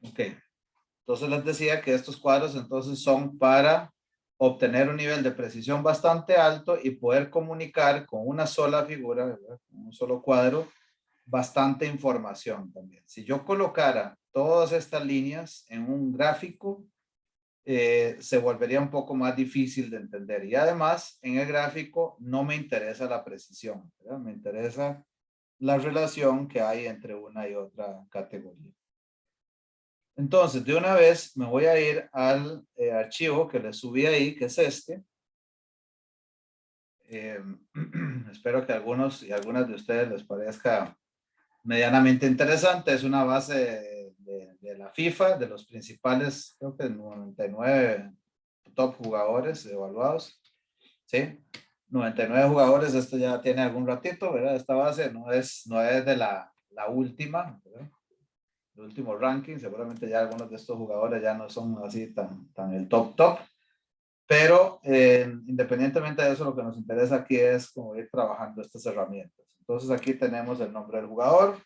Ok. Entonces les decía que estos cuadros entonces son para obtener un nivel de precisión bastante alto y poder comunicar con una sola figura, ¿verdad? Con un solo cuadro, bastante información también. Si yo colocara todas estas líneas en un gráfico, se volvería un poco más difícil de entender. Y además, en el gráfico no me interesa la precisión, ¿verdad? Me interesa la relación que hay entre una y otra categoría. Entonces, de una vez me voy a ir al archivo que le subí ahí, que es este. Espero que a algunos y algunas de ustedes les parezca medianamente interesante. Es una base de la FIFA, de los principales, creo que 99 top jugadores evaluados. ¿Sí? 99 jugadores, esto ya tiene algún ratito, ¿verdad? Esta base no es de la última, ¿verdad? El último ranking, seguramente ya algunos de estos jugadores ya no son así tan el top, pero independientemente de eso, lo que nos interesa aquí es como ir trabajando estas herramientas. Entonces aquí tenemos el nombre del jugador,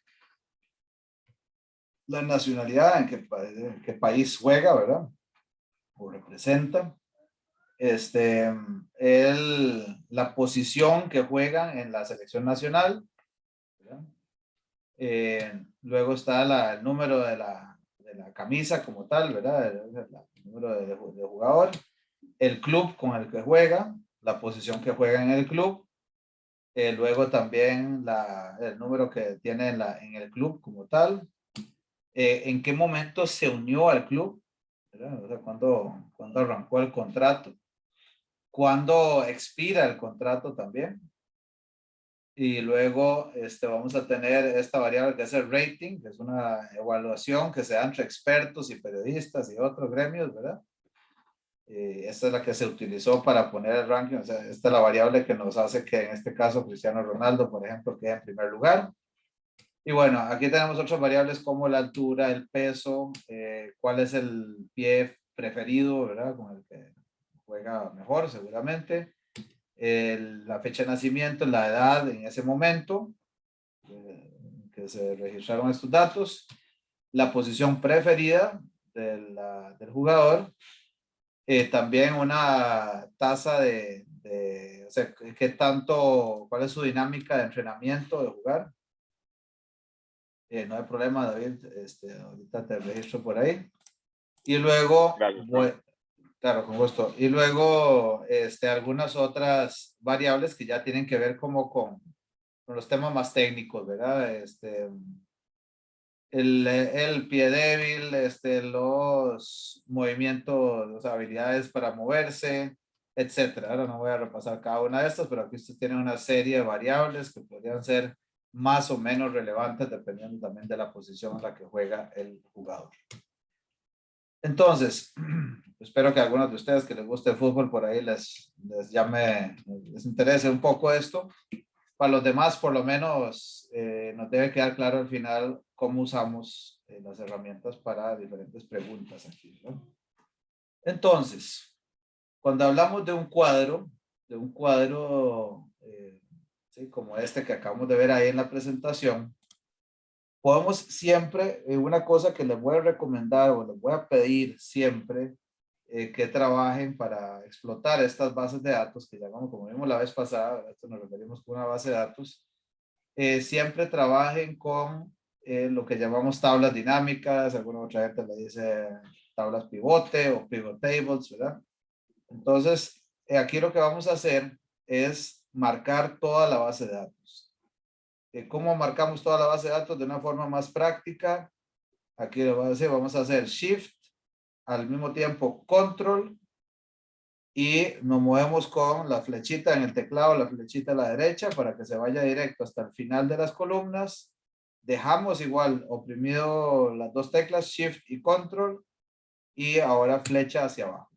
la nacionalidad, en qué país juega, ¿verdad? O representa. La posición que juegan en la selección nacional, ¿verdad? Luego está el número de la camisa como tal, ¿verdad? El número de jugador, el club con el que juega, la posición que juega en el club, luego también el número que tiene en el club como tal, en qué momento se unió al club, ¿verdad? O sea, cuándo arrancó el contrato, cuándo expira el contrato también. Y luego vamos a tener esta variable que es el rating, que es una evaluación que se da entre expertos y periodistas y otros gremios, ¿verdad? Esta es la que se utilizó para poner el ranking, o sea, esta es la variable que nos hace que en este caso Cristiano Ronaldo, por ejemplo, quede en primer lugar. Y bueno, aquí tenemos otras variables como la altura, el peso, cuál es el pie preferido, ¿verdad? Con el que juega mejor seguramente. La fecha de nacimiento, la edad en ese momento que se registraron estos datos, la posición preferida del jugador, también una tasa o sea, qué tanto, cuál es su dinámica de entrenamiento de jugar. No hay problema, David, ahorita te registro por ahí. Y luego, Gracias, bueno, claro, con gusto. Y luego, algunas otras variables que ya tienen que ver como con los temas más técnicos, ¿verdad? El pie débil, los movimientos, las habilidades para moverse, etcétera. Ahora no voy a repasar cada una de estas, pero aquí usted tiene una serie de variables que podrían ser más o menos relevantes dependiendo también de la posición en la que juega el jugador. Entonces, espero que a algunos de ustedes que les guste el fútbol por ahí les interese un poco esto. Para los demás, por lo menos, nos debe quedar claro al final cómo usamos las herramientas para diferentes preguntas aquí, ¿no? Entonces, cuando hablamos de un cuadro, ¿sí? Como este que acabamos de ver ahí en la presentación, podemos siempre, una cosa que les voy a recomendar o les voy a pedir siempre, que trabajen para explotar estas bases de datos que llamamos, como vimos la vez pasada, a esto nos referimos con una base de datos, siempre trabajen con lo que llamamos tablas dinámicas, alguna otra gente le dice tablas pivote o pivot tables, ¿verdad? Entonces, aquí lo que vamos a hacer es marcar toda la base de datos. ¿Cómo marcamos toda la base de datos de una forma más práctica? Aquí lo voy a decir, vamos a hacer Shift, al mismo tiempo Control, y nos movemos con la flechita en el teclado, la flechita a la derecha para que se vaya directo hasta el final de las columnas. Dejamos igual oprimido las dos teclas Shift y Control y ahora flecha hacia abajo.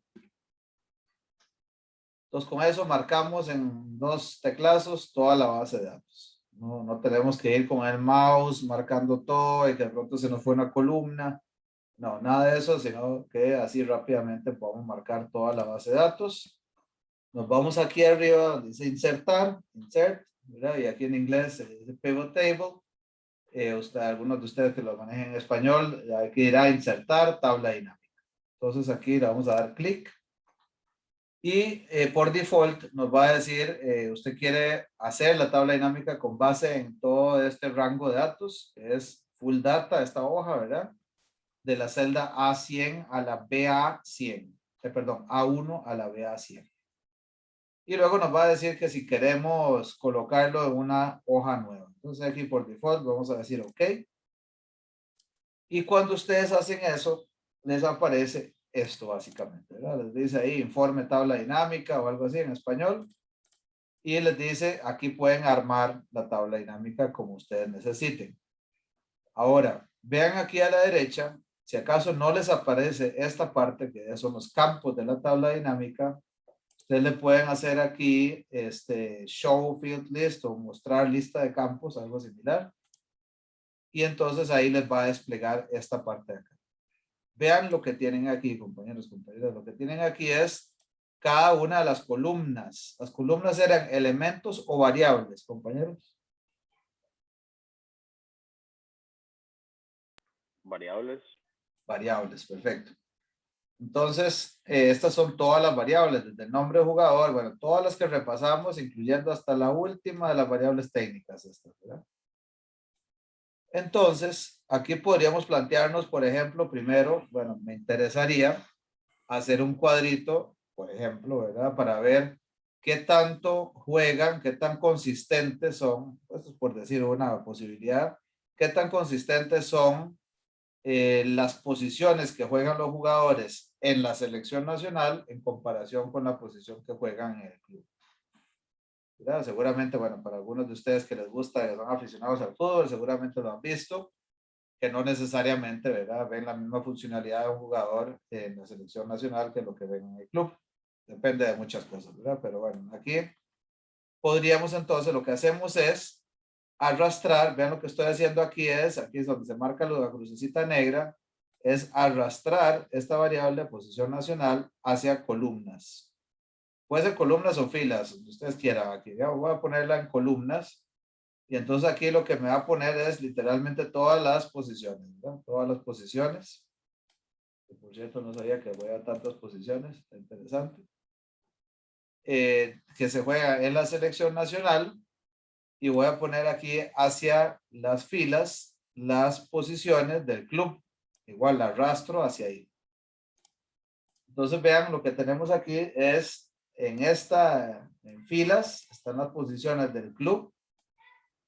Entonces con eso marcamos en dos teclazos toda la base de datos. No tenemos que ir con el mouse marcando todo y que de pronto se nos fue una columna. No, nada de eso, sino que así rápidamente podemos marcar toda la base de datos. Nos vamos aquí arriba, dice insertar, insert, ¿verdad? Y aquí en inglés se dice pivot table. algunos de ustedes que lo manejen en español, aquí irá insertar tabla dinámica. Entonces aquí le vamos a dar clic. Y por default nos va a decir, usted quiere hacer la tabla dinámica con base en todo este rango de datos, que es full data, esta hoja, ¿verdad? De la celda A100 a la BA100, perdón, A1 a la BA100. Y luego nos va a decir que si queremos colocarlo en una hoja nueva. Entonces aquí por default vamos a decir OK. Y cuando ustedes hacen eso, les aparece esto básicamente, ¿verdad? Les dice ahí informe tabla dinámica o algo así en español. Y les dice aquí pueden armar la tabla dinámica como ustedes necesiten. Ahora, vean aquí a la derecha, si acaso no les aparece esta parte, que son los campos de la tabla dinámica, ustedes le pueden hacer aquí show field list o mostrar lista de campos, algo similar. Y entonces ahí les va a desplegar esta parte de acá. Vean lo que tienen aquí, compañeros, compañeras. Lo que tienen aquí es cada una de las columnas. Las columnas eran elementos o variables, compañeros. Variables. Variables, perfecto. Entonces, estas son todas las variables, desde el nombre del jugador, bueno, todas las que repasamos, incluyendo hasta la última de las variables técnicas. ¿Verdad? Entonces, aquí podríamos plantearnos, por ejemplo, primero, bueno, me interesaría hacer un cuadrito, por ejemplo, ¿verdad? Para ver qué tanto juegan, qué tan consistentes son, pues por decir una posibilidad, qué tan consistentes son las posiciones que juegan los jugadores en la selección nacional en comparación con la posición que juegan en el club. ¿Verdad? Seguramente, bueno, para algunos de ustedes que les gusta, que son aficionados al fútbol, seguramente lo han visto, que no necesariamente, ¿verdad? Ven la misma funcionalidad de un jugador en la selección nacional que lo que ven en el club. Depende de muchas cosas, ¿verdad? Pero bueno, aquí podríamos entonces, lo que hacemos es arrastrar, vean lo que estoy haciendo aquí es donde se marca la crucecita negra, es arrastrar esta variable de posición nacional hacia columnas. Puede ser columnas o filas, donde ustedes quieran. Aquí ya voy a ponerla en columnas. Y entonces aquí lo que me va a poner es literalmente todas las posiciones, ¿verdad? Todas las posiciones. Que por cierto, no sabía que voy a tantas posiciones, está interesante. Que se juega en la selección nacional. Y voy a poner aquí hacia las filas las posiciones del club. Igual la arrastro hacia ahí. Entonces vean lo que tenemos aquí es en filas están las posiciones del club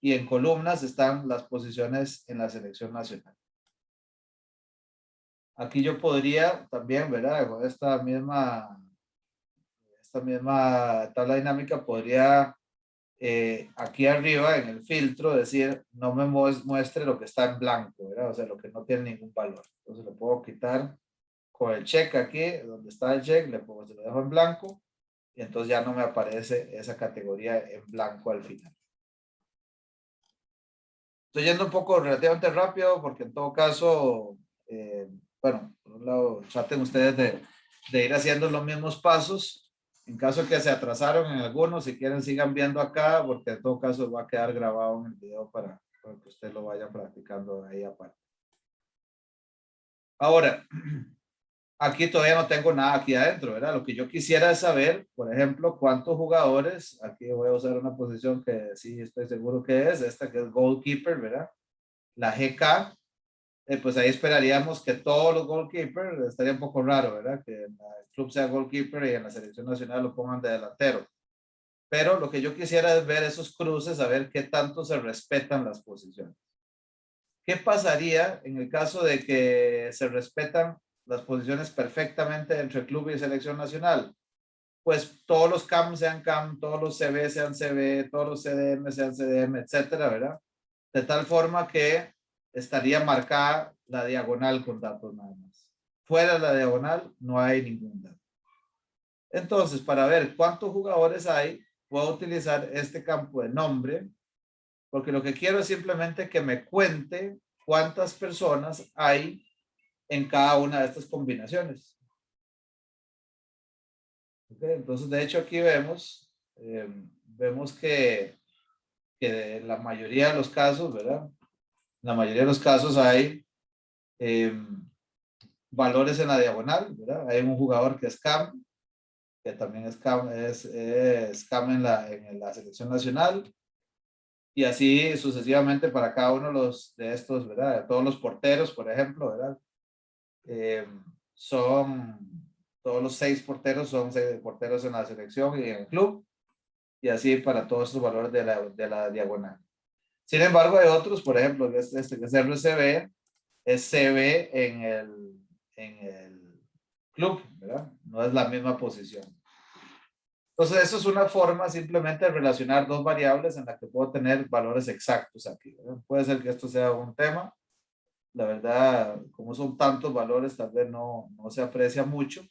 y en columnas están las posiciones en la selección nacional. Aquí yo podría también, ¿verdad? Con esta misma tabla dinámica podría aquí arriba en el filtro decir no me muestre lo que está en blanco, ¿verdad? O sea, lo que no tiene ningún valor. Entonces lo puedo quitar con el check aquí, donde está el check, se lo dejo en blanco y entonces ya no me aparece esa categoría en blanco al final. Estoy yendo un poco relativamente rápido porque en todo caso, bueno, por un lado, traten ustedes de ir haciendo los mismos pasos. En caso que se atrasaron en algunos, si quieren sigan viendo acá, porque en todo caso va a quedar grabado en el video para que usted lo vaya practicando ahí aparte. Ahora, aquí todavía no tengo nada aquí adentro, ¿verdad? Lo que yo quisiera es saber, por ejemplo, cuántos jugadores, aquí voy a usar una posición que sí estoy seguro que es, esta que es goalkeeper, ¿verdad? La GK, pues ahí esperaríamos que todos los goalkeepers, estaría un poco raro, ¿verdad? Que en el club sea goalkeeper y en la selección nacional lo pongan de delantero. Pero lo que yo quisiera es ver esos cruces, a ver qué tanto se respetan las posiciones. ¿Qué pasaría en el caso de que se respetan las posiciones perfectamente entre club y selección nacional? Pues todos los CAM sean CAM, todos los CB sean CB, todos los CDM sean CDM, etcétera, ¿verdad? De tal forma que estaría marcada la diagonal con datos nada más. Fuera de la diagonal no hay ningún dato. Entonces, para ver cuántos jugadores hay, puedo utilizar este campo de nombre, porque lo que quiero es simplemente que me cuente cuántas personas hay en cada una de estas combinaciones. ¿Okay? Entonces, de hecho, aquí vemos que la mayoría de los casos, ¿verdad? la mayoría de los casos hay valores en la diagonal, ¿verdad? Hay un jugador que es CAM, que también es CAM en la selección nacional, y así sucesivamente para cada uno de estos, ¿verdad? Todos los porteros, por ejemplo, ¿verdad? Eh, son, todos los 6 porteros son 6 porteros en la selección y en el club, y así para todos estos valores de la diagonal. Sin embargo, hay otros, por ejemplo, este que es RCB, es CB en el club, ¿verdad? No es la misma posición. Entonces, eso es una forma simplemente de relacionar dos variables en la que puedo tener valores exactos aquí, ¿verdad? Puede ser que esto sea un tema. La verdad, como son tantos valores, tal vez no se aprecia mucho.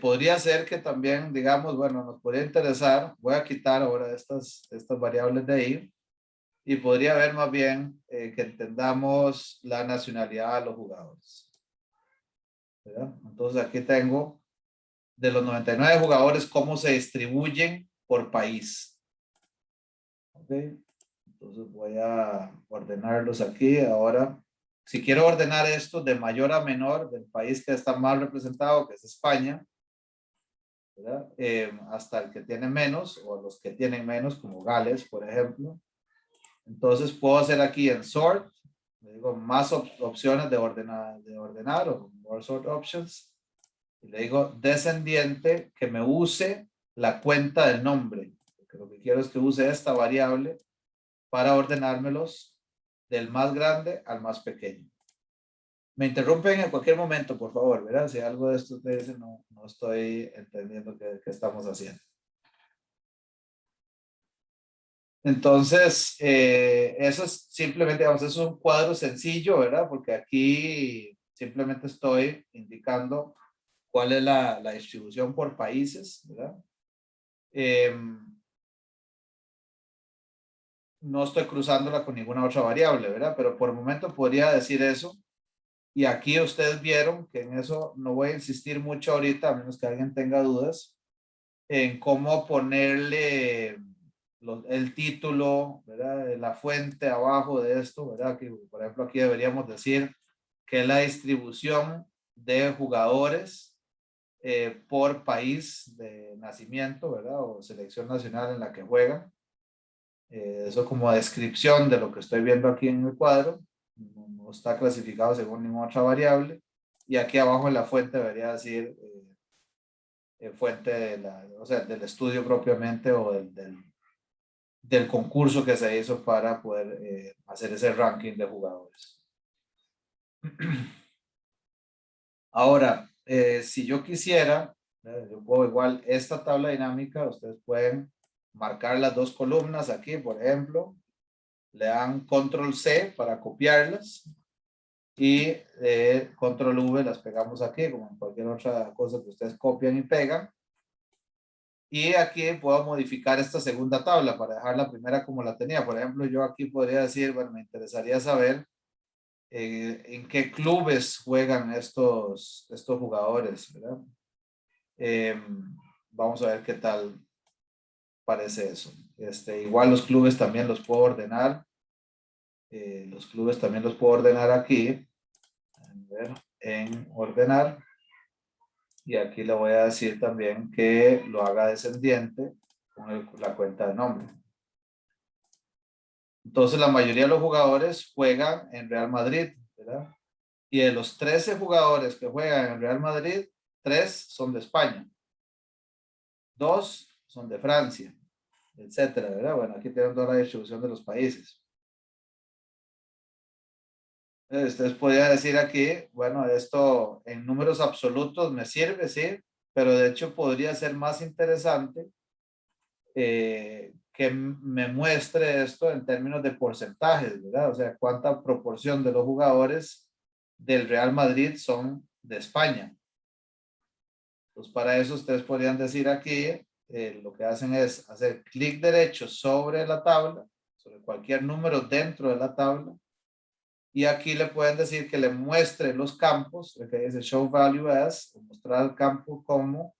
Podría ser que también, digamos, bueno, nos podría interesar, voy a quitar ahora estas variables de ahí, y podría haber más bien que entendamos la nacionalidad de los jugadores, ¿verdad? Entonces aquí tengo de los 99 jugadores cómo se distribuyen por país. ¿Ok? Entonces voy a ordenarlos aquí. Ahora, si quiero ordenar esto de mayor a menor del país que está más representado, que es España, ¿verdad? Hasta el que tiene menos o los que tienen menos, como Gales, por ejemplo. Entonces puedo hacer aquí en sort, le digo más opciones de ordenar o more sort options. Y le digo descendiente que me use la cuenta del nombre. Porque lo que quiero es que use esta variable para ordenármelos del más grande al más pequeño. Me interrumpen en cualquier momento, por favor, ¿verdad? Si algo de esto te dice, no estoy entendiendo qué estamos haciendo. Entonces, eso es simplemente, eso es un cuadro sencillo, ¿verdad? Porque aquí simplemente estoy indicando cuál es la distribución por países, ¿verdad? No estoy cruzándola con ninguna otra variable, ¿verdad? Pero por el momento podría decir eso. Y aquí ustedes vieron que en eso no voy a insistir mucho ahorita, a menos que alguien tenga dudas, en cómo ponerle el título, ¿verdad? La fuente abajo de esto, ¿verdad? Que, por ejemplo, aquí deberíamos decir que es la distribución de jugadores por país de nacimiento, ¿verdad? O selección nacional en la que juegan. Eso como descripción de lo que estoy viendo aquí en el cuadro. No está clasificado según ninguna otra variable. Y aquí abajo en la fuente debería decir fuente o sea, del estudio propiamente o del concurso que se hizo para poder hacer ese ranking de jugadores. Ahora, si yo quisiera, yo puedo igual esta tabla dinámica, ustedes pueden marcar las dos columnas aquí, por ejemplo, le dan control C para copiarlas y control V las pegamos aquí, como en cualquier otra cosa que ustedes copian y pegan. Y aquí puedo modificar esta segunda tabla para dejar la primera como la tenía. Por ejemplo, yo aquí podría decir, bueno, me interesaría saber en qué clubes juegan estos jugadores, ¿verdad? Vamos a ver qué tal parece eso. Igual los clubes también los puedo ordenar. Los clubes también los puedo ordenar aquí. A ver, en ordenar. Y aquí le voy a decir también que lo haga descendiente con la cuenta de nombre. Entonces, la mayoría de los jugadores juegan en Real Madrid, ¿verdad? Y de los 13 jugadores que juegan en Real Madrid, 3 son de España, 2 son de Francia, etcétera, ¿verdad? Bueno, aquí tenemos toda la distribución de los países. Ustedes podrían decir aquí, bueno, esto en números absolutos me sirve, sí, pero de hecho podría ser más interesante que me muestre esto en términos de porcentajes, ¿verdad? O sea, cuánta proporción de los jugadores del Real Madrid son de España. Pues para eso ustedes podrían decir aquí, lo que hacen es hacer clic derecho sobre la tabla, sobre cualquier número dentro de la tabla, y aquí le pueden decir que le muestre los campos, que dice show value as, mostrar el campo como,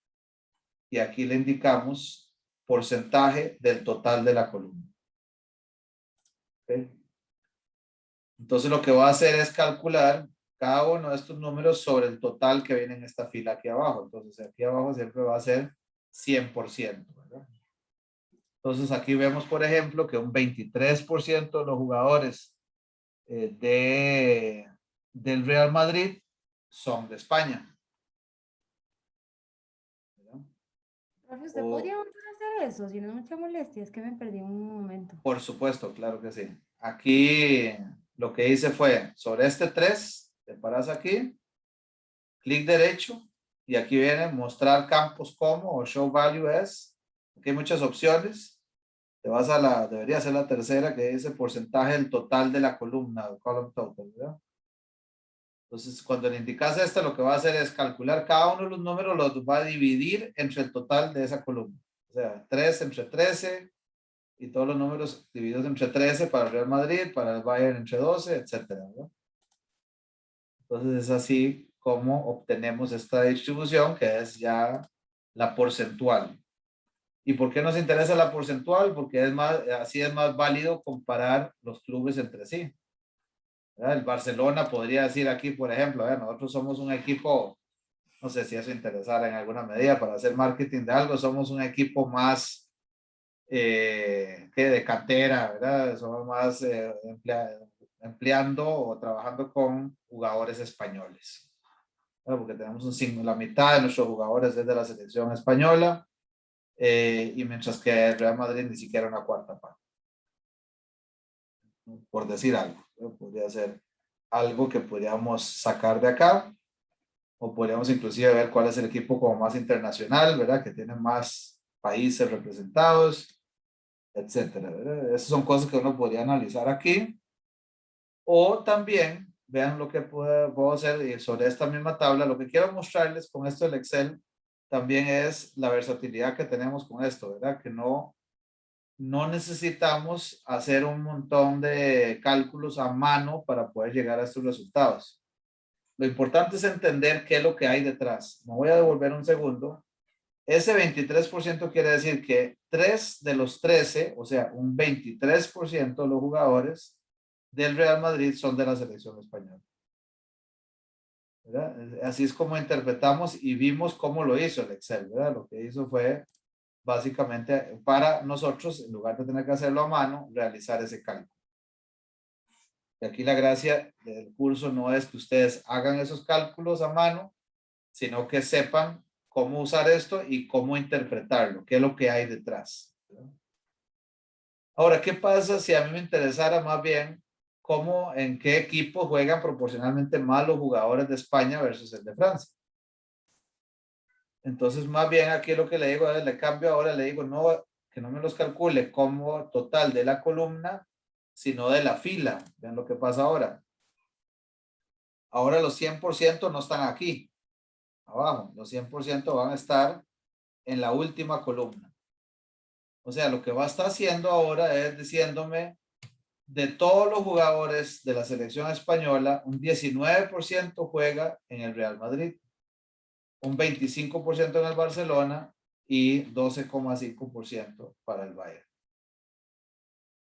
y aquí le indicamos porcentaje del total de la columna. ¿Okay? Entonces lo que va a hacer es calcular cada uno de estos números sobre el total que viene en esta fila aquí abajo. Entonces aquí abajo siempre va a ser 100%, ¿verdad? Entonces aquí vemos, por ejemplo, que un 23% de los jugadores del Real Madrid son de España, ¿verdad? Profe, ¿usted O, podría volver a hacer eso? Si no es mucha molestia, es que me perdí un momento. por supuesto, claro que sí. Aquí lo que hice fue, sobre este 3, te paras aquí, clic derecho, y aquí viene mostrar campos como o show value as. Aquí hay muchas opciones. Te vas a debería ser la tercera, que dice porcentaje del total de la columna, column total, ¿verdad? Entonces, cuando le indicas esto, lo que va a hacer es calcular cada uno de los números, los va a dividir entre el total de esa columna. O sea, 3 entre 13 y todos los números divididos entre 13 para el Real Madrid, para el Bayern entre 12, etcétera, ¿verdad? Entonces, es así como obtenemos esta distribución, que es ya la porcentual. ¿Y por qué nos interesa la porcentual? Porque es más, así es más válido comparar los clubes entre sí. ¿Verdad? El Barcelona podría decir aquí, por ejemplo, nosotros somos un equipo, no sé si eso interesara en alguna medida para hacer marketing de algo, somos un equipo más que de cantera, ¿verdad? Somos más empleando o trabajando con jugadores españoles. ¿Verdad? Porque tenemos la mitad de nuestros jugadores es de la selección española y mientras que el Real Madrid ni siquiera una cuarta parte, por decir algo. Podría ser algo que podríamos sacar de acá, o podríamos inclusive ver cuál es el equipo como más internacional, ¿verdad? Que tiene más países representados, etcétera, ¿verdad? Esas son cosas que uno podría analizar aquí. O también, vean lo que puedo hacer sobre esta misma tabla. Lo que quiero mostrarles con esto del Excel también es la versatilidad que tenemos con esto, ¿verdad? Que no necesitamos hacer un montón de cálculos a mano para poder llegar a estos resultados. Lo importante es entender qué es lo que hay detrás. Me voy a devolver un segundo. Ese 23% quiere decir que 3 de los 13, o sea, un 23% de los jugadores del Real Madrid son de la selección española, ¿verdad? Así es como interpretamos y vimos cómo lo hizo el Excel, ¿verdad? Lo que hizo fue básicamente para nosotros, en lugar de tener que hacerlo a mano, realizar ese cálculo. Y aquí la gracia del curso no es que ustedes hagan esos cálculos a mano, sino que sepan cómo usar esto y cómo interpretarlo, qué es lo que hay detrás. Ahora, ¿qué pasa si a mí me interesara más bien cómo, en qué equipo juegan proporcionalmente más los jugadores de España versus el de Francia? Entonces, más bien aquí lo que le digo es, le cambio ahora, le digo, no, que no me los calcule como total de la columna, sino de la fila. Vean lo que pasa ahora. Ahora los 100% no están aquí, abajo. Los 100% van a estar en la última columna. O sea, lo que va a estar haciendo ahora es diciéndome de todos los jugadores de la selección española, un 19% juega en el Real Madrid, un 25% en el Barcelona y 12,5% para el Bayern.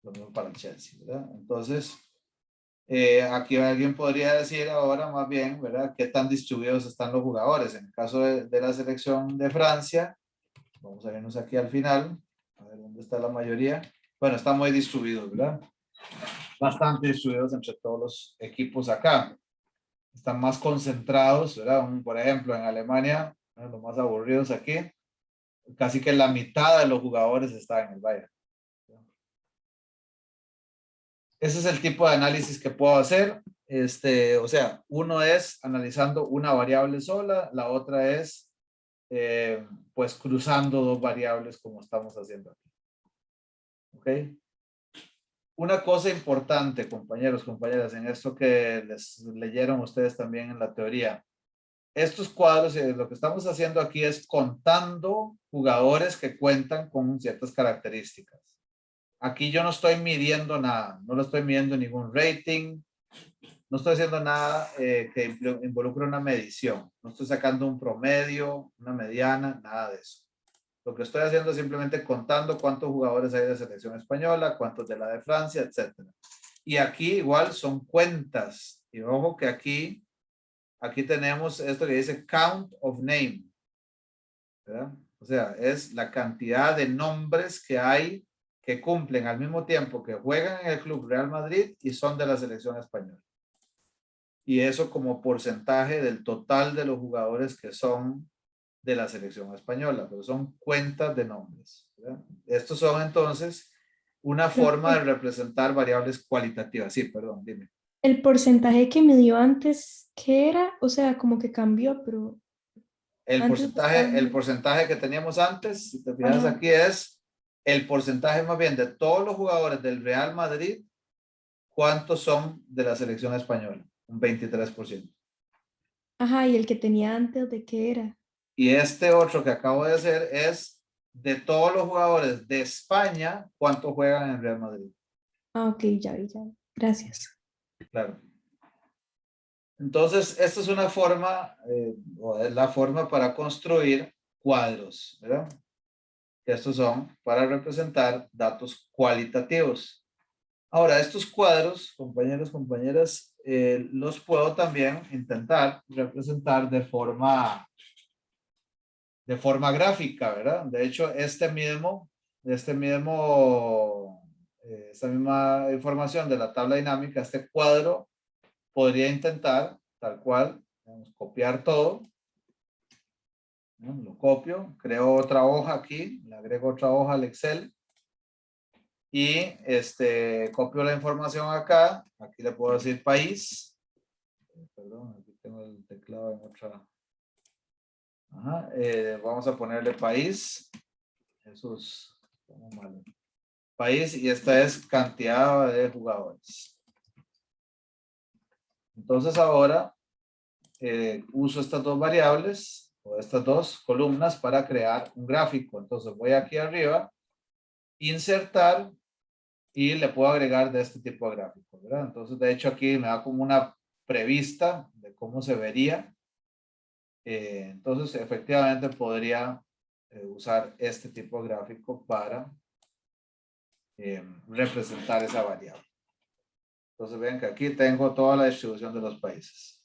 Lo mismo para el Chelsea, ¿verdad? Entonces, aquí alguien podría decir ahora más bien, ¿verdad? ¿Qué tan distribuidos están los jugadores? En el caso de la selección de Francia, vamos a vernos aquí al final, a ver dónde está la mayoría. Bueno, están muy distribuidos, ¿verdad? Bastante distribuidos entre todos los equipos acá. Están más concentrados, ¿verdad? Por ejemplo, en Alemania, los más aburridos aquí, casi que la mitad de los jugadores están en el Bayern. Ese es el tipo de análisis que puedo hacer. O sea, uno es analizando una variable sola, la otra es pues cruzando dos variables como estamos haciendo aquí. ¿Ok? Una cosa importante, compañeros, compañeras, en esto que les leyeron ustedes también en la teoría. Estos cuadros, lo que estamos haciendo aquí es contando jugadores que cuentan con ciertas características. Aquí yo no estoy midiendo nada, no lo estoy midiendo ningún rating, no estoy haciendo nada que involucre una medición, no estoy sacando un promedio, una mediana, nada de eso. Lo que estoy haciendo es simplemente contando cuántos jugadores hay de selección española, cuántos de la de Francia, etcétera. Y aquí igual son cuentas. Y ojo que aquí tenemos esto que dice count of name, ¿verdad? O sea, es la cantidad de nombres que hay que cumplen al mismo tiempo que juegan en el Club Real Madrid y son de la selección española. Y eso como porcentaje del total de los jugadores que son de la selección española, pero son cuentas de nombres, ¿verdad? Estos son entonces una forma de representar variables cualitativas. Sí, perdón, dime. El porcentaje que me dio antes, ¿qué era? O sea, como que cambió, pero antes estaba... El porcentaje que teníamos antes, si te fijas Ajá. aquí, es el porcentaje más bien de todos los jugadores del Real Madrid, ¿cuántos son de la selección española? Un 23%. Ajá, y el que tenía antes, ¿de qué era? Y este otro que acabo de hacer es de todos los jugadores de España, ¿cuántos juegan en Real Madrid? Ah, ok, ya vi, ya vi. Gracias. Claro. Entonces, esta es una forma, o es la forma para construir cuadros, ¿verdad? Que estos son para representar datos cualitativos. Ahora, estos cuadros, compañeros, compañeras, los puedo también intentar representar de forma gráfica, ¿verdad? De hecho, esta misma información de la tabla dinámica, este cuadro, podría intentar, tal cual, vamos, copiar todo, ¿no? Lo copio, creo otra hoja aquí, le agrego otra hoja al Excel y copio la información acá, aquí le puedo decir país, perdón, aquí tengo el teclado en otra, ajá, vamos a ponerle país, Jesús, estamos mal. País, y esta es cantidad de jugadores. Entonces ahora uso estas dos variables o estas dos columnas para crear un gráfico. Entonces voy aquí arriba, insertar y le puedo agregar de este tipo de gráfico, ¿verdad? Entonces de hecho aquí me da como una prevista de cómo se vería. Entonces efectivamente podría usar este tipo de gráfico para representar esa variable. Entonces ven que aquí tengo toda la distribución de los países.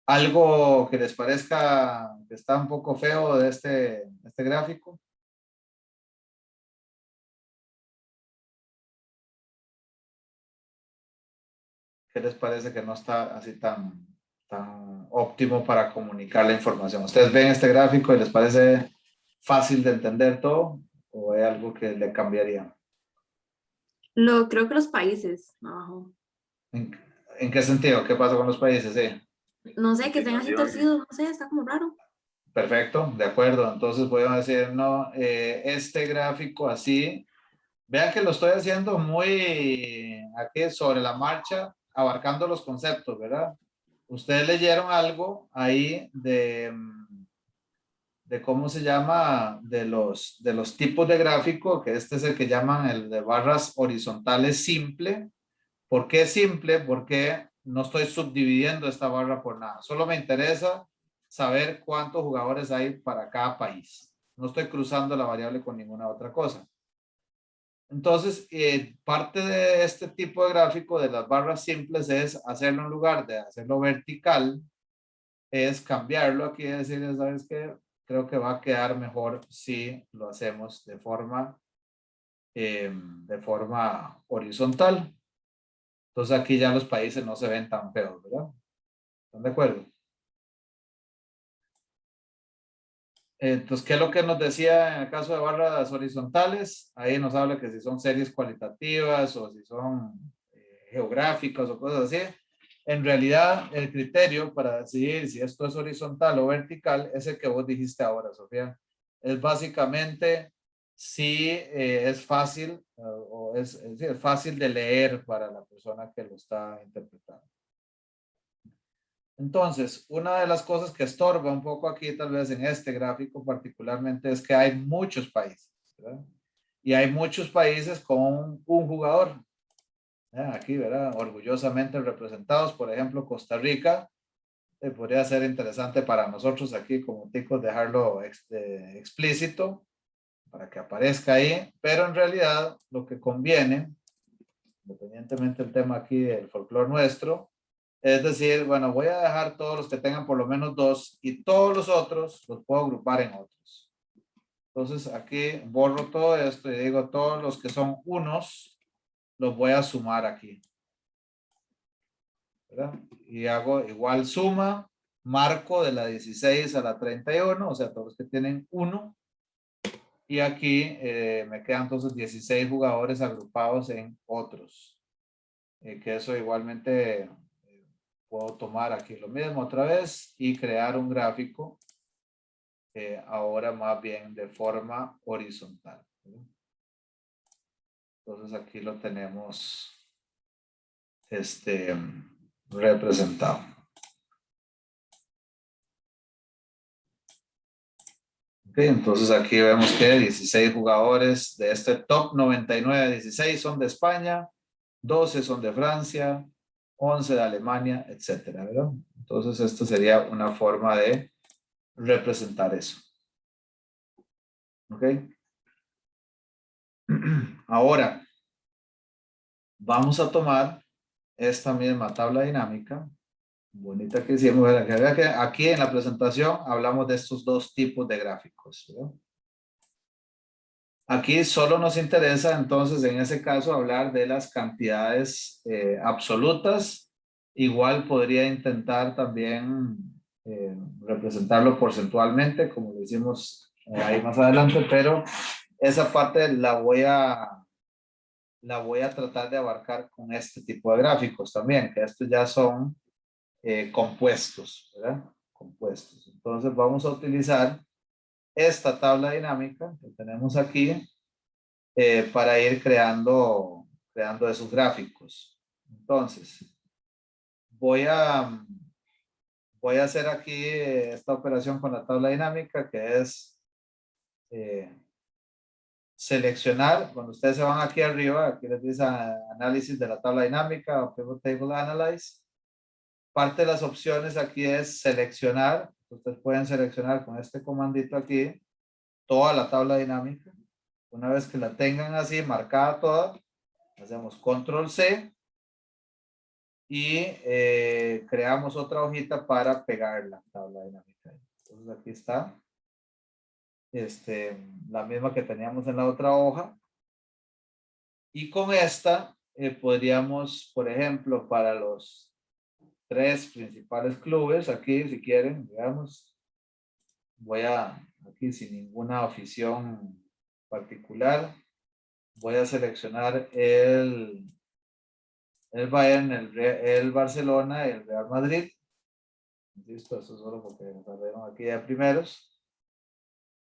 ¿Algo que les parezca que está un poco feo de este gráfico? ¿Qué les parece que no está así tan óptimo para comunicar la información? ¿Ustedes ven este gráfico y les parece fácil de entender todo o hay algo que le cambiaría? Creo que los países abajo. ¿En, en qué sentido? ¿Qué pasa con los países? Sí. No sé, que estén así torcidos, no sé, está como raro. Perfecto, de acuerdo. Entonces voy a decir, no, este gráfico así, vean que lo estoy haciendo muy aquí sobre la marcha, abarcando los conceptos, ¿verdad? Ustedes leyeron algo ahí de cómo se llama, de los tipos de gráfico, que este es el que llaman el de barras horizontales simple. ¿Por qué simple? Porque no estoy subdividiendo esta barra por nada. Solo me interesa saber cuántos jugadores hay para cada país. No estoy cruzando la variable con ninguna otra cosa. Entonces, parte de este tipo de gráfico de las barras simples es hacerlo en lugar de hacerlo vertical, es cambiarlo aquí y decir, ¿sabes qué? Creo que va a quedar mejor si lo hacemos de forma horizontal. Entonces aquí ya los países no se ven tan feos, ¿verdad? ¿Están de acuerdo? Entonces, ¿qué es lo que nos decía en el caso de barras horizontales? Ahí nos habla que si son series cualitativas o si son geográficas o cosas así. En realidad, el criterio para decidir si esto es horizontal o vertical es el que vos dijiste ahora, Sofía. Es básicamente si es fácil o es fácil de leer para la persona que lo está interpretando. Entonces, una de las cosas que estorba un poco aquí, tal vez en este gráfico particularmente, es que hay muchos países, ¿verdad? Y hay muchos países con un jugador. Aquí, ¿verdad? Orgullosamente representados, por ejemplo, Costa Rica. Podría ser interesante para nosotros aquí como ticos dejarlo explícito para que aparezca ahí, pero en realidad lo que conviene independientemente del tema aquí del folclore nuestro. Es decir, bueno, voy a dejar todos los que tengan por lo menos 2 y todos los otros los puedo agrupar en otros. Entonces aquí borro todo esto y digo todos los que son unos los voy a sumar aquí, ¿verdad? Y hago igual suma, marco de la 16 a la 31, o sea, todos los que tienen 1. Y aquí me quedan entonces 16 jugadores agrupados en otros. Que eso igualmente puedo tomar aquí lo mismo otra vez y crear un gráfico ahora más bien de forma horizontal. Entonces aquí lo tenemos representado. Okay, entonces aquí vemos que 16 jugadores de este top 99, 16 son de España, 12 son de Francia, 11 de Alemania, etcétera, ¿verdad? Entonces esto sería una forma de representar eso. ¿Ok? Ahora, vamos a tomar esta misma tabla dinámica, bonita que hicimos, que aquí en la presentación hablamos de estos 2 tipos de gráficos, ¿verdad? Aquí solo nos interesa entonces en ese caso hablar de las cantidades absolutas. Igual podría intentar también representarlo porcentualmente como lo hicimos ahí más adelante, pero esa parte la voy a tratar de abarcar con este tipo de gráficos también, que estos ya son compuestos, ¿verdad? Compuestos. Entonces vamos a utilizar esta tabla dinámica que tenemos aquí para ir creando esos gráficos. Entonces, voy a hacer aquí esta operación con la tabla dinámica que es seleccionar. Cuando ustedes se van aquí arriba, aquí les dice análisis de la tabla dinámica o Pivot Table Analyze. Parte de las opciones aquí es seleccionar. Ustedes pueden seleccionar con este comandito aquí toda la tabla dinámica. Una vez que la tengan así marcada toda, hacemos control C y creamos otra hojita para pegar la tabla dinámica. Entonces aquí está la misma que teníamos en la otra hoja. Y con esta podríamos, por ejemplo, para los 3 principales clubes, aquí si quieren, digamos, voy a, aquí sin ninguna afición particular, voy a seleccionar el Bayern, el Barcelona, el Real Madrid. Listo, eso es solo porque nos salieron aquí de primeros.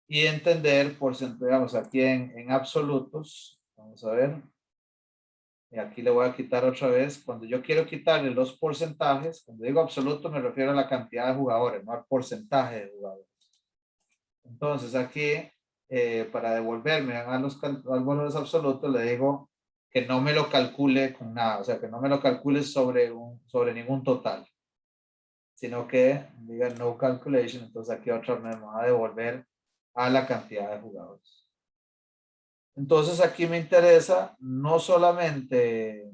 Y entender porcentaje, digamos, aquí en absolutos. Vamos a ver. Y aquí le voy a quitar otra vez. Cuando yo quiero quitarle los porcentajes, cuando digo absoluto me refiero a la cantidad de jugadores, no al porcentaje de jugadores. Entonces aquí, para devolverme a los valores absolutos, le digo que no me lo calcule con nada, o sea, que no me lo calcule sobre ningún total, sino que diga no calculation. Entonces aquí otra vez me va a devolver a la cantidad de jugadores. Entonces aquí me interesa no solamente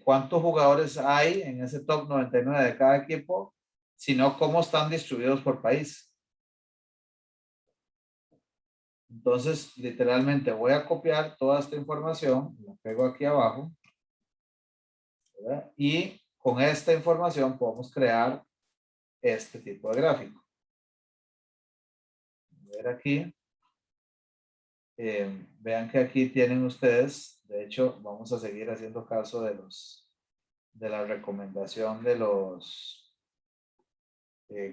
cuántos jugadores hay en ese top 99 de cada equipo, sino cómo están distribuidos por país. Entonces, literalmente voy a copiar toda esta información, la pego aquí abajo, ¿verdad? Y con esta información podemos crear este tipo de gráfico. A ver aquí. Vean que aquí tienen ustedes, de hecho, vamos a seguir haciendo caso de la recomendación de los,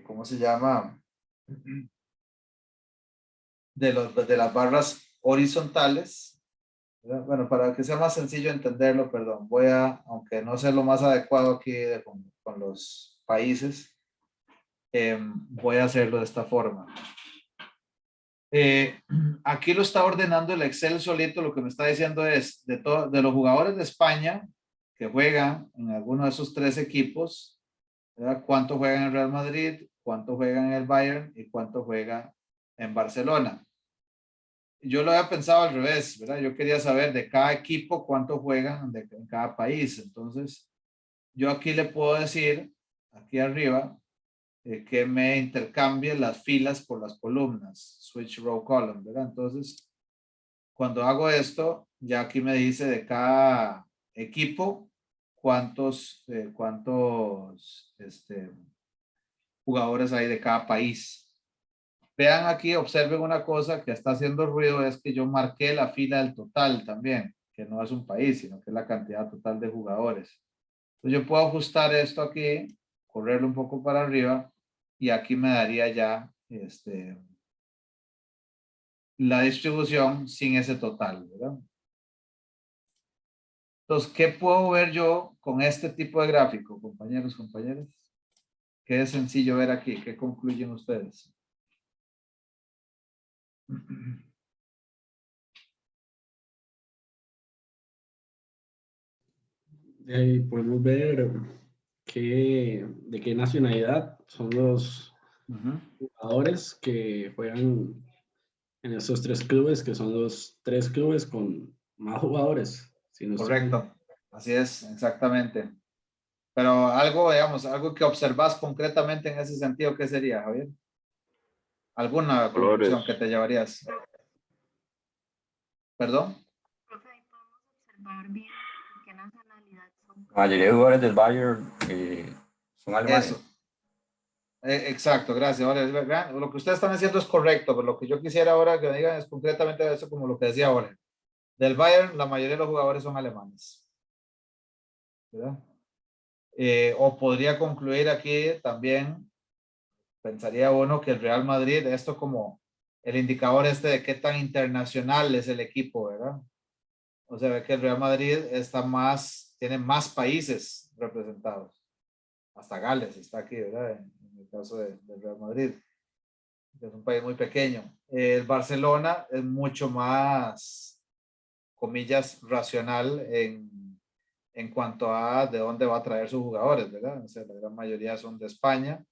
¿cómo se llama? De las barras horizontales. ¿Verdad? Bueno, para que sea más sencillo entenderlo, perdón, voy a, aunque no sea lo más adecuado aquí con los países, voy a hacerlo de esta forma. Aquí lo está ordenando el Excel solito. Lo que me está diciendo es de los jugadores de España que juegan en alguno de esos 3 equipos, ¿verdad? Cuánto juegan en Real Madrid, cuánto juegan en el Bayern y cuánto juegan en Barcelona. yo lo había pensado al revés, ¿verdad? Yo quería saber de cada equipo cuánto juegan en cada país. Entonces, yo aquí le puedo decir, aquí arriba, que me intercambie las filas por las columnas, switch row column, ¿verdad? Entonces, cuando hago esto, ya aquí me dice de cada equipo cuántos jugadores hay de cada país. Vean aquí, observen una cosa que está haciendo ruido, es que yo marqué la fila del total también, que no es un país, sino que es la cantidad total de jugadores. Entonces yo puedo ajustar esto aquí, correrlo un poco para arriba, y aquí me daría ya la distribución sin ese total, ¿verdad? Entonces, ¿qué puedo ver yo con este tipo de gráfico, compañeros, compañeras? ¿Qué es sencillo ver aquí? ¿Qué concluyen ustedes? Podemos ver de qué nacionalidad son los jugadores que juegan en estos tres clubes, que son los tres clubes con más jugadores. Si no estoy mal. Correcto, así es, exactamente. Pero algo, digamos, algo que observas concretamente en ese sentido, ¿qué sería, Javier? ¿Alguna Colores. conclusión que te llevarías? ¿Perdón? Profe, ahí podemos observar bien qué nacionalidad son. La mayoría de jugadores del Bayern son alemanes. Eso. Exacto, gracias. Ahora, vean, lo que ustedes están haciendo es correcto, pero lo que yo quisiera ahora que me digan es concretamente eso, como lo que decía ahora. Del Bayern, la mayoría de los jugadores son alemanes. ¿Verdad? O podría concluir aquí también, pensaría uno que el Real Madrid, esto como el indicador de qué tan internacional es el equipo, ¿verdad? O sea, ve que el Real Madrid tiene más países representados. Hasta Gales está aquí, ¿verdad? En el caso del Real Madrid, que es un país muy pequeño. El Barcelona es mucho más, comillas, racional en cuanto a de dónde va a traer sus jugadores, ¿verdad? O sea, la gran mayoría son de España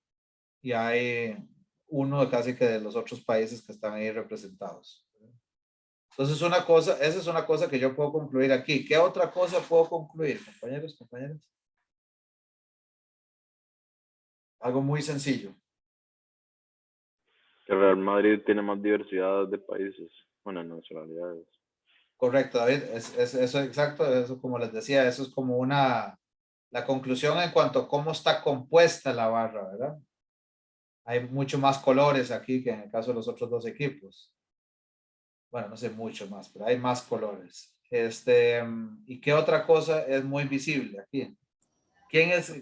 y hay uno de casi que de los otros países que están ahí representados. Entonces, esa es una cosa que yo puedo concluir aquí. ¿Qué otra cosa puedo concluir, compañeros, compañeras? Algo muy sencillo. El Real Madrid tiene más diversidad de países, bueno, nacionalidades. Correcto, David. Eso exacto. Eso, como les decía, eso es como la conclusión en cuanto a cómo está compuesta la barra, ¿verdad? Hay mucho más colores aquí que en el caso de los otros dos equipos. Bueno, no sé mucho más, pero hay más colores. ¿Y qué otra cosa es muy visible aquí?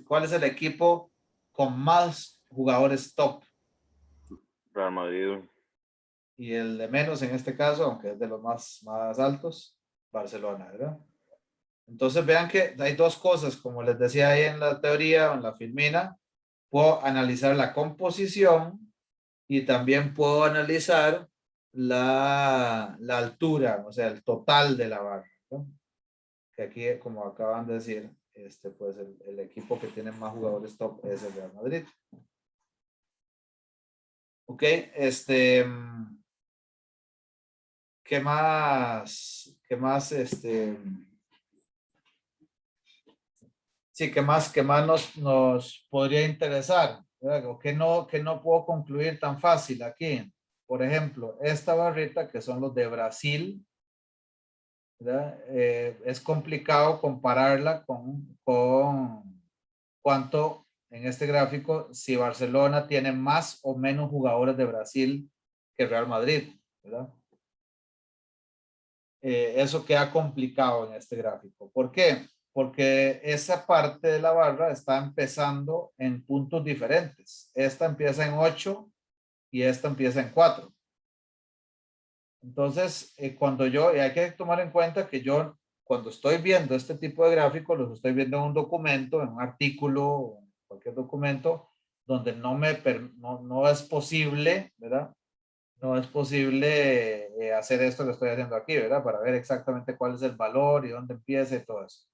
¿Cuál es el equipo con más jugadores top? Real Madrid. Y el de menos en este caso, aunque es de los más altos, Barcelona, ¿verdad? Entonces vean que hay dos cosas, como les decía ahí en la teoría o en la filmina, puedo analizar la composición y también puedo analizar la altura, o sea, el total de la barra, ¿no? Que aquí, como acaban de decir, pues el equipo que tiene más jugadores top es el Real Madrid. Ok, ¿qué más? ¿Qué más? Sí, ¿qué más nos podría interesar? ¿Verdad? O que no puedo concluir tan fácil aquí. Por ejemplo, esta barrita que son los de Brasil, ¿verdad? Es complicado compararla con cuánto en este gráfico, si Barcelona tiene más o menos jugadores de Brasil que Real Madrid, ¿verdad? Eso queda complicado en este gráfico. ¿Por qué? Porque esa parte de la barra está empezando en puntos diferentes. Esta empieza en 8 y esta empieza en 4. Entonces, y hay que tomar en cuenta que yo, cuando estoy viendo este tipo de gráficos, los estoy viendo en un documento, en un artículo, cualquier documento, donde no es posible, ¿verdad? No es posible hacer esto que estoy haciendo aquí, ¿verdad? Para ver exactamente cuál es el valor y dónde empieza y todo eso.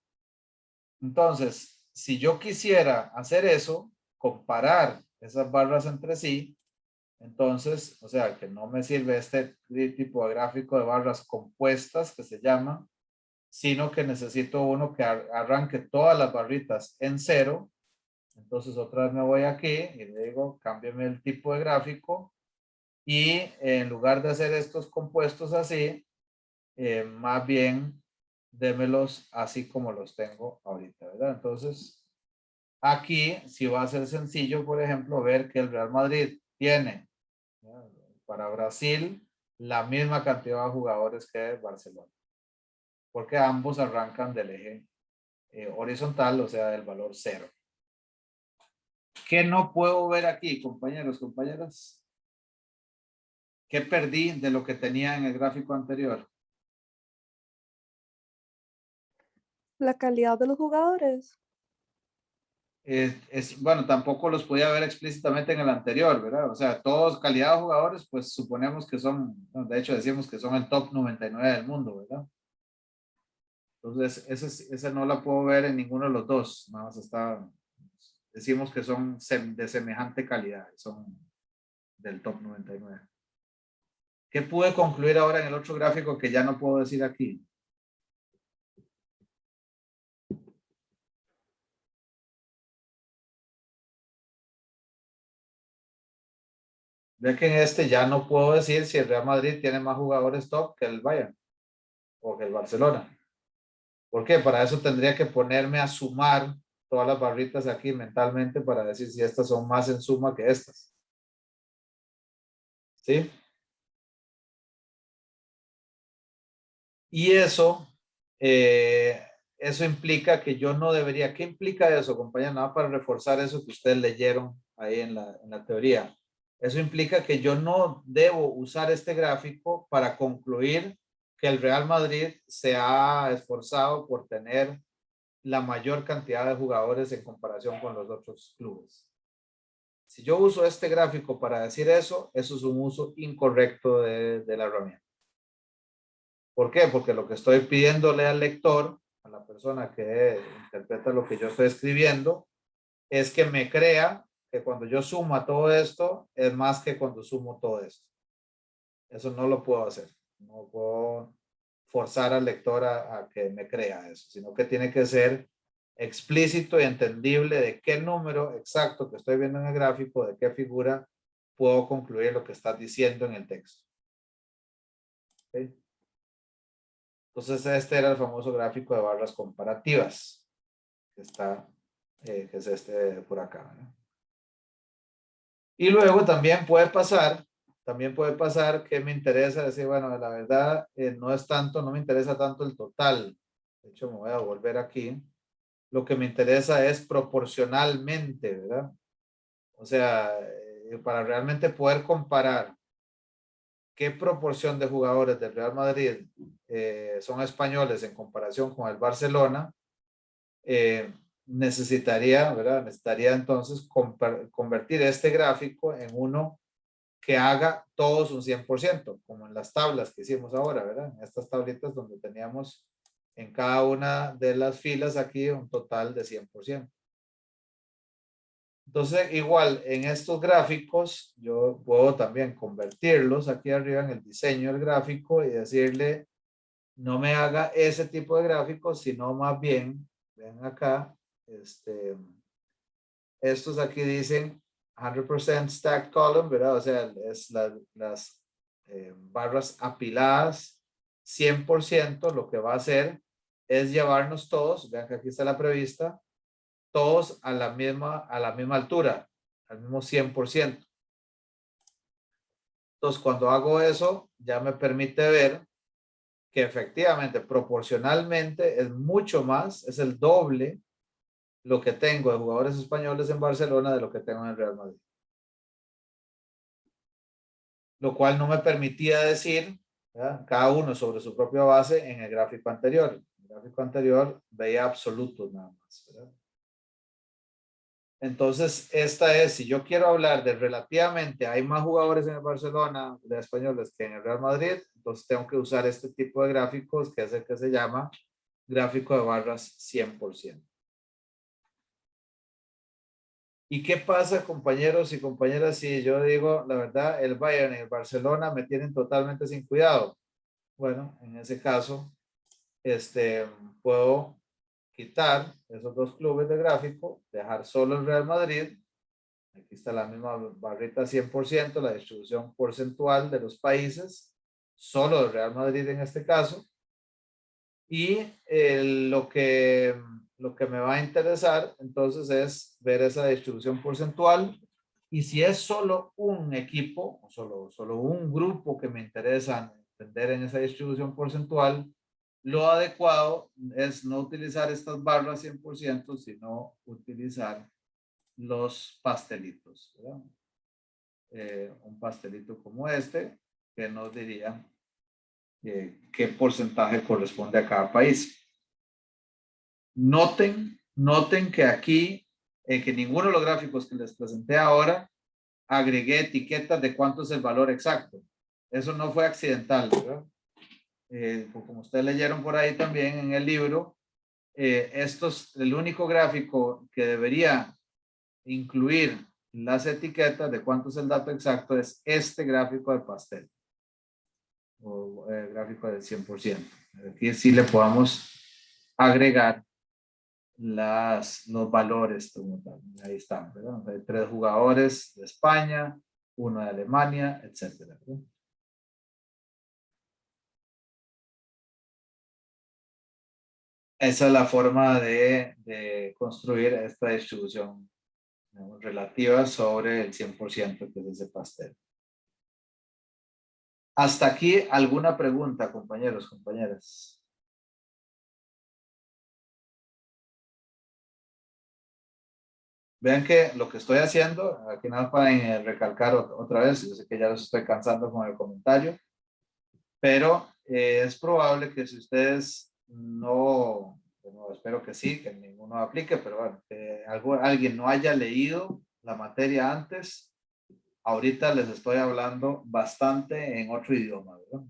Entonces, si yo quisiera hacer eso, comparar esas barras entre sí, Entonces, o sea, que no me sirve este tipo de gráfico de barras compuestas que se llama, sino que necesito uno que arranque todas las barritas en 0. Entonces otra vez me voy aquí y le digo, cámbiame el tipo de gráfico y en lugar de hacer estos compuestos así, más bien démelos así como los tengo ahorita, ¿verdad? Entonces, aquí sí va a ser sencillo, por ejemplo, ver que el Real Madrid tiene, ¿verdad?, para Brasil la misma cantidad de jugadores que Barcelona, porque ambos arrancan del eje horizontal, o sea, del valor 0. ¿Qué no puedo ver aquí, compañeros, compañeras? ¿Qué perdí de lo que tenía en el gráfico anterior? La calidad de los jugadores. Bueno, tampoco los podía ver explícitamente en el anterior, ¿verdad? O sea, todos calidad de jugadores, pues suponemos que son, de hecho decimos que son el top 99 del mundo, ¿verdad? Entonces, ese no la puedo ver en ninguno de los dos, nada más está, decimos que son de semejante calidad, son del top 99. ¿Qué pude concluir ahora en el otro gráfico que ya no puedo decir aquí? Ve que en este ya no puedo decir si el Real Madrid tiene más jugadores top que el Bayern o que el Barcelona. ¿Por qué? Para eso tendría que ponerme a sumar todas las barritas aquí mentalmente para decir si estas son más en suma que estas. ¿Sí? Y eso implica que yo no debería. ¿Qué implica eso, compañero? Nada para reforzar eso que ustedes leyeron ahí en la teoría. Eso implica que yo no debo usar este gráfico para concluir que el Real Madrid se ha esforzado por tener la mayor cantidad de jugadores en comparación con los otros clubes. Si yo uso este gráfico para decir eso es un uso incorrecto de la herramienta. ¿Por qué? Porque lo que estoy pidiéndole al lector, a la persona que interpreta lo que yo estoy escribiendo, es que me crea que cuando yo sumo todo esto es más que cuando sumo todo esto. Eso no lo puedo hacer. No puedo forzar al lector a que me crea eso, sino que tiene que ser explícito y entendible de qué número exacto que estoy viendo en el gráfico, de qué figura puedo concluir lo que está diciendo en el texto. ¿Okay? Entonces este era el famoso gráfico de barras comparativas que está, que es este de por acá, ¿no? Y luego también puede pasar que me interesa decir, bueno, la verdad no es tanto, no me interesa tanto el total. De hecho, me voy a volver aquí. Lo que me interesa es proporcionalmente, ¿verdad? O sea, para realmente poder comparar qué proporción de jugadores del Real Madrid son españoles en comparación con el Barcelona, necesitaría, ¿verdad? Necesitaría entonces convertir este gráfico en uno que haga todos un 100%, como en las tablas que hicimos ahora, ¿verdad? En estas tablitas donde teníamos en cada una de las filas aquí un total de 100%. Entonces, igual en estos gráficos, yo puedo también convertirlos aquí arriba en el diseño del gráfico y decirle, no me haga ese tipo de gráficos, sino más bien, ven acá, estos aquí dicen 100% stacked column, ¿verdad? O sea, es las barras apiladas 100%, lo que va a hacer es llevarnos todos, vean que aquí está la prevista, todos a la misma altura, al mismo 100%. Entonces, cuando hago eso, ya me permite ver que efectivamente, proporcionalmente, es mucho más, es el doble lo que tengo de jugadores españoles en Barcelona de lo que tengo en el Real Madrid. Lo cual no me permitía decir, ¿verdad?, cada uno sobre su propia base en el gráfico anterior. En el gráfico anterior veía absolutos nada más, ¿verdad? Entonces, esta es, si yo quiero hablar de relativamente, hay más jugadores en el Barcelona de españoles que en el Real Madrid, entonces tengo que usar este tipo de gráficos, que es el que se llama gráfico de barras 100%. ¿Y qué pasa, compañeros y compañeras, si yo digo, la verdad, el Bayern y el Barcelona me tienen totalmente sin cuidado? Bueno, en ese caso, puedo quitar esos dos clubes de gráfico, dejar solo el Real Madrid. Aquí está la misma barrita 100%, la distribución porcentual de los países, solo el Real Madrid en este caso. Y lo que me va a interesar entonces es ver esa distribución porcentual, y si es solo un equipo o solo un grupo que me interesa entender en esa distribución porcentual, lo adecuado es no utilizar estas barras 100%, sino utilizar los pastelitos, ¿verdad? Un pastelito como este que nos diría qué porcentaje corresponde a cada país. Noten que aquí, que ninguno de los gráficos que les presenté ahora, agregué etiquetas de cuánto es el valor exacto. Eso no fue accidental, ¿verdad? Como ustedes leyeron por ahí también en el libro, el único gráfico que debería incluir las etiquetas de cuánto es el dato exacto es este gráfico de pastel, o el gráfico del 100%. Aquí sí le podamos agregar los valores. Ahí están, ¿verdad? Hay 3 jugadores de España, 1 de Alemania, etcétera, ¿verdad? Esa es la forma de construir esta distribución, digamos, relativa sobre el 100% que es ese pastel. Hasta aquí, ¿alguna pregunta, compañeros, compañeras? Vean que lo que estoy haciendo, aquí nada más para recalcar otra vez, yo sé que ya los estoy cansando con el comentario, pero es probable que si ustedes no, bueno, espero que sí, que ninguno aplique, pero bueno, que alguien no haya leído la materia antes, ahorita les estoy hablando bastante en otro idioma, ¿verdad?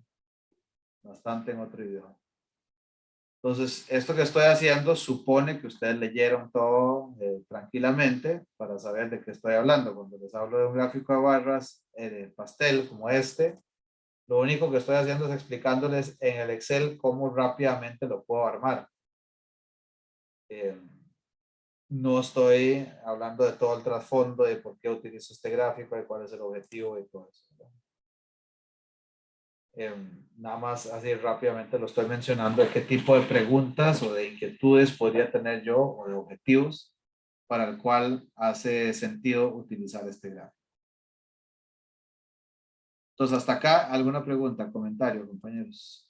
Bastante en otro idioma. Entonces, esto que estoy haciendo supone que ustedes leyeron todo tranquilamente para saber de qué estoy hablando. Cuando les hablo de un gráfico de barras de pastel como este, lo único que estoy haciendo es explicándoles en el Excel cómo rápidamente lo puedo armar. No estoy hablando de todo el trasfondo de por qué utilizo este gráfico y cuál es el objetivo y todo eso, ¿no? Nada más así rápidamente lo estoy mencionando de qué tipo de preguntas o de inquietudes podría tener yo o de objetivos para el cual hace sentido utilizar este gráfico. Entonces, hasta acá, ¿alguna pregunta, comentario, compañeros?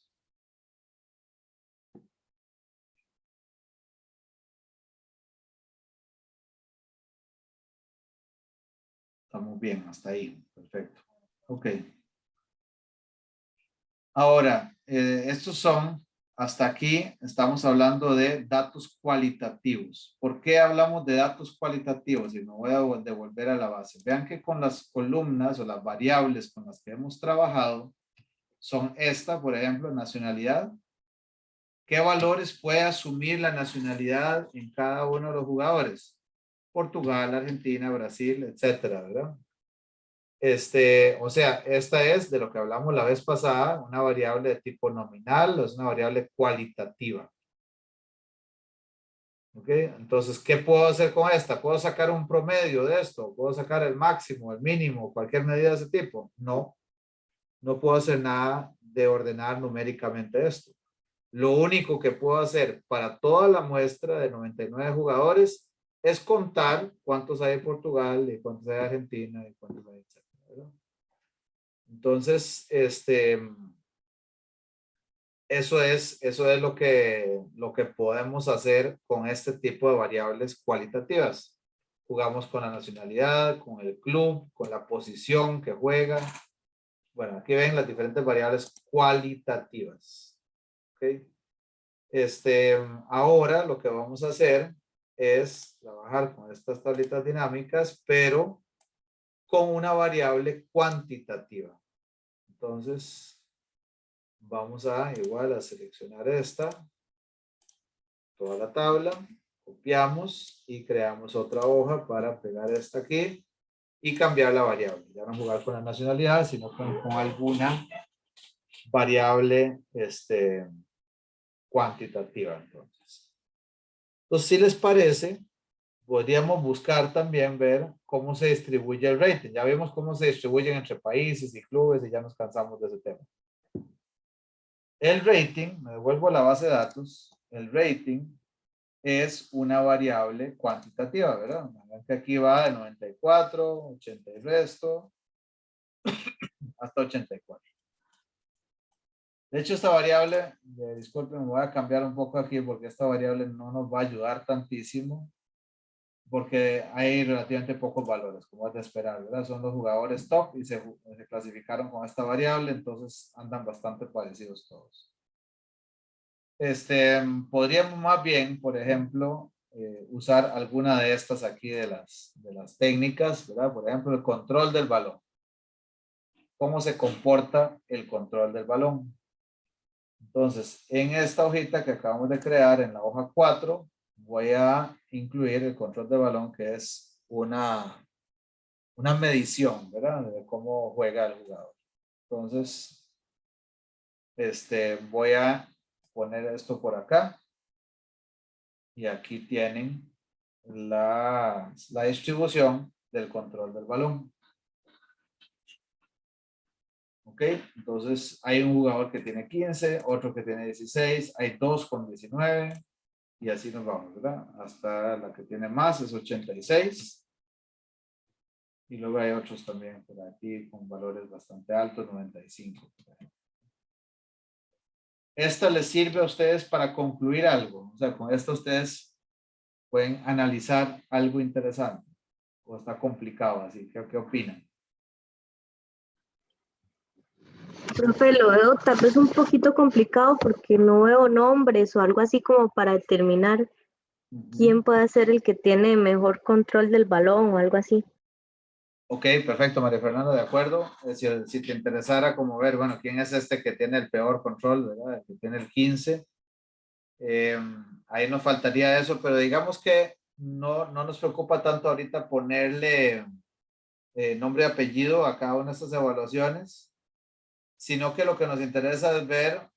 Estamos bien, hasta ahí. Perfecto. Ok. Ahora, estos son, hasta aquí estamos hablando de datos cualitativos. ¿Por qué hablamos de datos cualitativos? Y me voy a devolver a la base. Vean que con las columnas o las variables con las que hemos trabajado, son esta, por ejemplo, nacionalidad. ¿Qué valores puede asumir la nacionalidad en cada uno de los jugadores? Portugal, Argentina, Brasil, etcétera, ¿verdad? O sea, esta es de lo que hablamos la vez pasada, una variable de tipo nominal, es una variable cualitativa. ¿Ok? Entonces, ¿qué puedo hacer con esta? ¿Puedo sacar un promedio de esto? ¿Puedo sacar el máximo, el mínimo, cualquier medida de ese tipo? No, no puedo hacer nada de ordenar numéricamente esto. Lo único que puedo hacer para toda la muestra de 99 jugadores es contar cuántos hay en Portugal y cuántos hay en Argentina y cuántos hay, etcétera, ¿verdad? Entonces, eso es lo que podemos hacer con este tipo de variables cualitativas. Jugamos con la nacionalidad, con el club, con la posición que juega. Bueno, aquí ven las diferentes variables cualitativas. ¿Ok? Ahora lo que vamos a hacer es trabajar con estas tablitas dinámicas, pero con una variable cuantitativa. Entonces, vamos a igual a seleccionar esta, toda la tabla, copiar. copiamos y creamos otra hoja para pegar esta aquí y cambiar la variable. Ya no jugar con la nacionalidad, sino con alguna variable cuantitativa. Entonces, si les parece, podríamos buscar también ver cómo se distribuye el rating. Ya vimos cómo se distribuyen entre países y clubes y ya nos cansamos de ese tema. El rating, me devuelvo a la base de datos, el rating es una variable cuantitativa, ¿verdad? Que aquí va de 94, 80 y resto, hasta 84. De hecho, esta variable, disculpen, me voy a cambiar un poco aquí porque esta variable no nos va a ayudar tantísimo porque hay relativamente pocos valores, como es de esperar, ¿verdad? Son los jugadores top y se clasificaron con esta variable, entonces andan bastante parecidos todos. Podríamos más bien, por ejemplo, usar alguna de estas aquí de las técnicas, ¿verdad? Por ejemplo, el control del balón. ¿Cómo se comporta el control del balón? Entonces, en esta hojita que acabamos de crear, en la hoja 4, voy a incluir el control del balón, que es una medición, ¿verdad? De cómo juega el jugador. Entonces, voy a poner esto por acá. Y aquí tienen la distribución del control del balón. Ok, entonces hay un jugador que tiene 15, otro que tiene 16, hay dos con 19 y así nos vamos, ¿verdad? Hasta la que tiene más es 86. Y luego hay otros también por aquí con valores bastante altos, 95. Esta les sirve a ustedes para concluir algo. O sea, con esto ustedes pueden analizar algo interesante. O está complicado así. ¿Qué opinan? Profe, lo veo tal vez un poquito complicado porque no veo nombres o algo así como para determinar quién puede ser el que tiene mejor control del balón o algo así. Ok, perfecto, María Fernanda, de acuerdo. Si te interesara como ver, bueno, quién es este que tiene el peor control, ¿verdad? El que tiene el 15. Ahí nos faltaría eso, pero digamos que no nos preocupa tanto ahorita ponerle nombre y apellido a cada una de estas evaluaciones, sino que lo que nos interesa es ver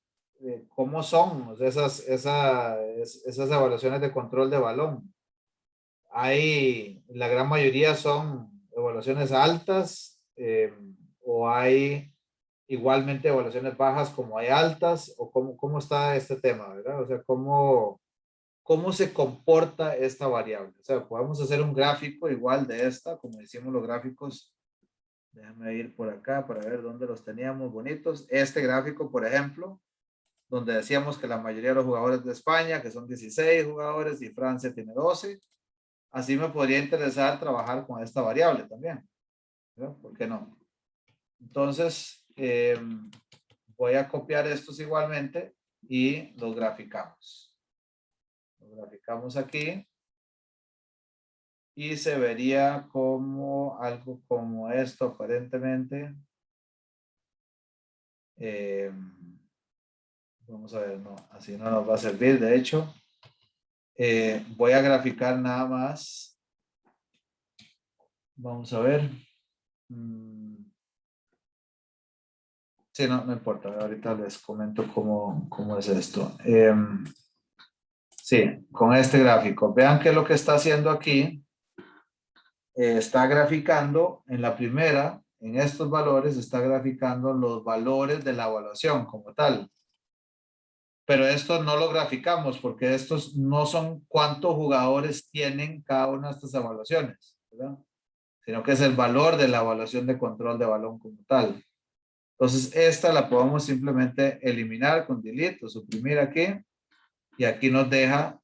cómo son, o sea, esas evaluaciones de control de balón. La gran mayoría son evaluaciones altas o hay igualmente evaluaciones bajas como hay altas, o cómo está este tema, ¿verdad? O sea, cómo se comporta esta variable. O sea, podemos hacer un gráfico igual de esta, como hicimos los gráficos. Déjame ir por acá para ver dónde los teníamos bonitos. Este gráfico, por ejemplo, donde decíamos que la mayoría de los jugadores de España, que son 16 jugadores, y Francia tiene 12. Así me podría interesar trabajar con esta variable también, ¿no? ¿Por qué no? Entonces, voy a copiar estos igualmente y los graficamos. Los graficamos aquí y se vería como algo como esto aparentemente. Vamos a ver, no, así no nos va a servir. De hecho, voy a graficar nada más. Vamos a ver. Sí, no importa. Ahorita les comento cómo es esto. Sí, con este gráfico. Vean que lo que está haciendo aquí está graficando en la primera, en estos valores, está graficando los valores de la evaluación como tal. Pero esto no lo graficamos porque estos no son cuántos jugadores tienen cada una de estas evaluaciones, ¿verdad? Sino que es el valor de la evaluación de control de balón como tal. Entonces, esta la podemos simplemente eliminar con delete o suprimir aquí. Y aquí nos deja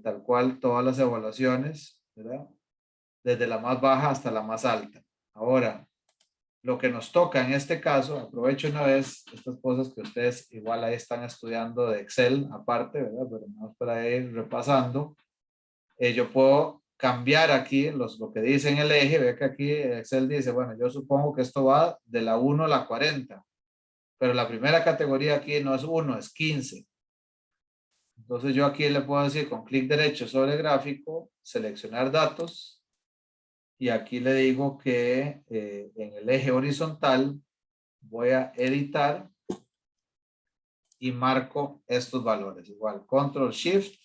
tal cual todas las evaluaciones, ¿verdad? Desde la más baja hasta la más alta. Ahora, lo que nos toca en este caso, aprovecho una vez estas cosas que ustedes igual ahí están estudiando de Excel aparte, ¿verdad? Pero vamos para ir repasando. Yo puedo cambiar aquí lo que dice en el eje. Ve que aquí Excel dice, bueno, yo supongo que esto va de la 1 a la 40. Pero la primera categoría aquí no es 1, es 15. Entonces yo aquí le puedo decir con clic derecho sobre gráfico, seleccionar datos. Y aquí le digo que en el eje horizontal voy a editar y marco estos valores. Igual, control shift,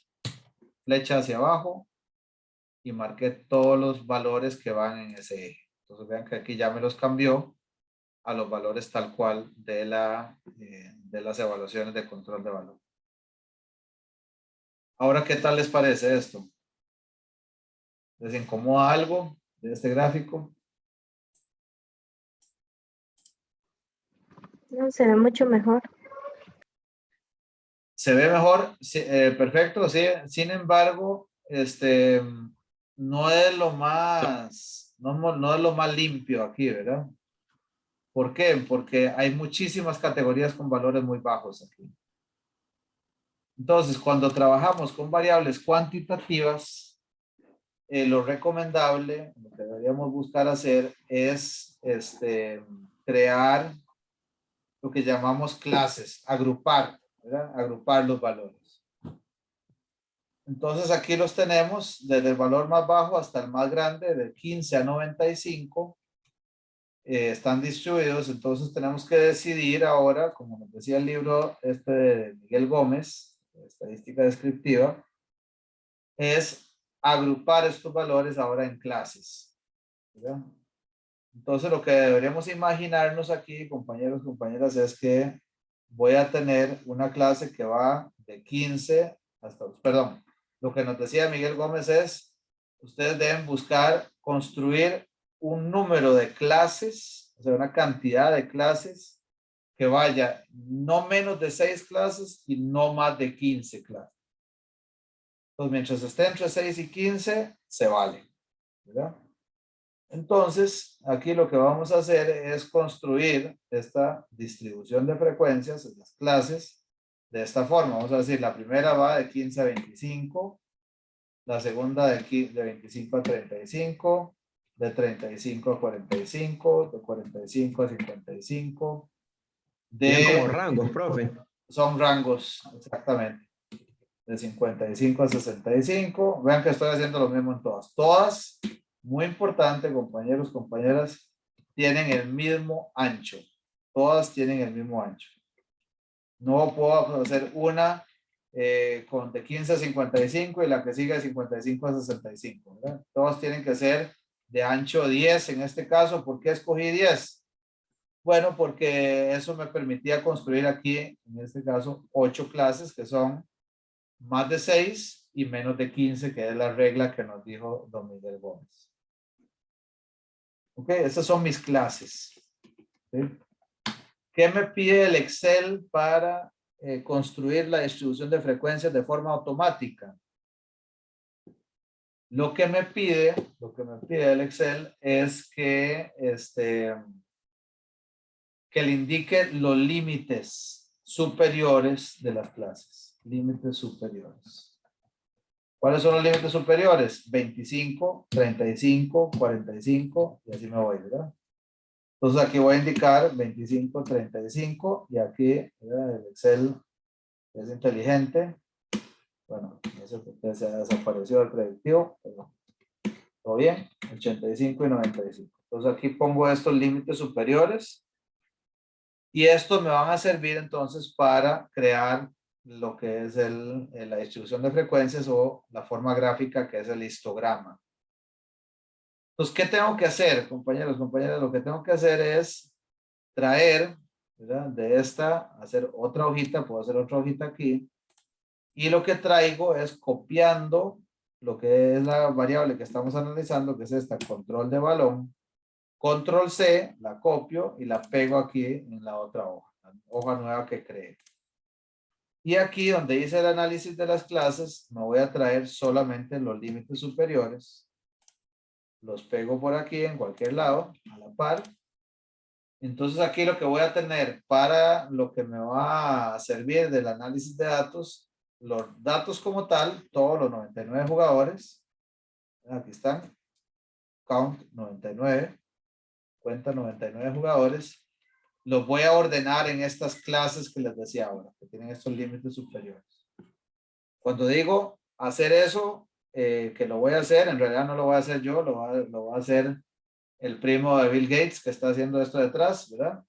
flecha hacia abajo y marqué todos los valores que van en ese eje. Entonces vean que aquí ya me los cambió a los valores tal cual de las evaluaciones de control de valor. Ahora, ¿qué tal les parece esto? ¿Les incomoda algo de este gráfico? No, se ve mucho mejor. Se ve mejor, sí, perfecto, sí. Sin embargo, no es lo más, no es lo más limpio aquí, ¿verdad? ¿Por qué? Porque hay muchísimas categorías con valores muy bajos aquí. Entonces, cuando trabajamos con variables cuantitativas, lo recomendable, lo que deberíamos buscar hacer es crear lo que llamamos clases, agrupar, ¿verdad? Agrupar los valores. Entonces aquí los tenemos desde el valor más bajo hasta el más grande, de 15 a 95. Están distribuidos, entonces tenemos que decidir ahora, como nos decía el libro de Miguel Gómez, Estadística Descriptiva, es agrupar estos valores ahora en clases, ¿verdad? Entonces lo que deberíamos imaginarnos aquí, compañeros, compañeras, es que voy a tener una clase que va de 15 hasta, perdón, lo que nos decía Miguel Gómez es, ustedes deben buscar construir un número de clases, o sea, una cantidad de clases que vaya no menos de 6 clases y no más de 15 clases. Entonces, mientras esté entre 6 y 15, se vale, ¿verdad? Entonces, aquí lo que vamos a hacer es construir esta distribución de frecuencias en las clases de esta forma. Vamos a decir, la primera va de 15 a 25, la segunda de 25 a 35, de 35 a 45, de 45 a 55. Tienen como rangos, profe. Son rangos, exactamente. De 55 a 65. Vean que estoy haciendo lo mismo en todas. Todas, muy importante, compañeros, compañeras, tienen el mismo ancho. Todas tienen el mismo ancho. No puedo hacer una con de 15 a 55 y la que sigue de 55 a 65. ¿verdad? Todas tienen que ser de ancho 10 en este caso. ¿Por qué escogí 10? Bueno, porque eso me permitía construir aquí, en este caso, 8 clases que son más de 6 y menos de 15, que es la regla que nos dijo don Miguel Gómez. Ok, estas son mis clases. ¿Sí? ¿Qué me pide el Excel para construir la distribución de frecuencias de forma automática? Lo que me pide el Excel es que, que le indique los límites superiores de las clases. Límites superiores. ¿Cuáles son los límites superiores? 25, 35, 45 y así me voy, ¿verdad? Entonces aquí voy a indicar 25, 35 y aquí, ¿verdad? El Excel es inteligente. Bueno, no sé por qué se ha desaparecido el predictivo, pero todo bien. 85 y 95. Entonces aquí pongo estos límites superiores y estos me van a servir entonces para crear lo que es la distribución de frecuencias o la forma gráfica que es el histograma. Entonces, ¿qué tengo que hacer, compañeros, compañeras? Lo que tengo que hacer es traer, ¿verdad? De esta, hacer otra hojita, puedo hacer otra hojita aquí. Y lo que traigo es copiando lo que es la variable que estamos analizando, que es esta, control de balón. Control C, la copio y la pego aquí en la otra hoja, la hoja nueva que creé. Y aquí donde hice el análisis de las clases, me voy a traer solamente los límites superiores. Los pego por aquí en cualquier lado, a la par. Entonces aquí lo que voy a tener para lo que me va a servir del análisis de datos, los datos como tal, todos los 99 jugadores. Aquí están. Count 99. Cuenta 99 jugadores. Los voy a ordenar en estas clases que les decía ahora, que tienen estos límites superiores. Cuando digo hacer eso, que lo voy a hacer, en realidad no lo voy a hacer yo, lo va a hacer el primo de Bill Gates que está haciendo esto detrás, ¿verdad?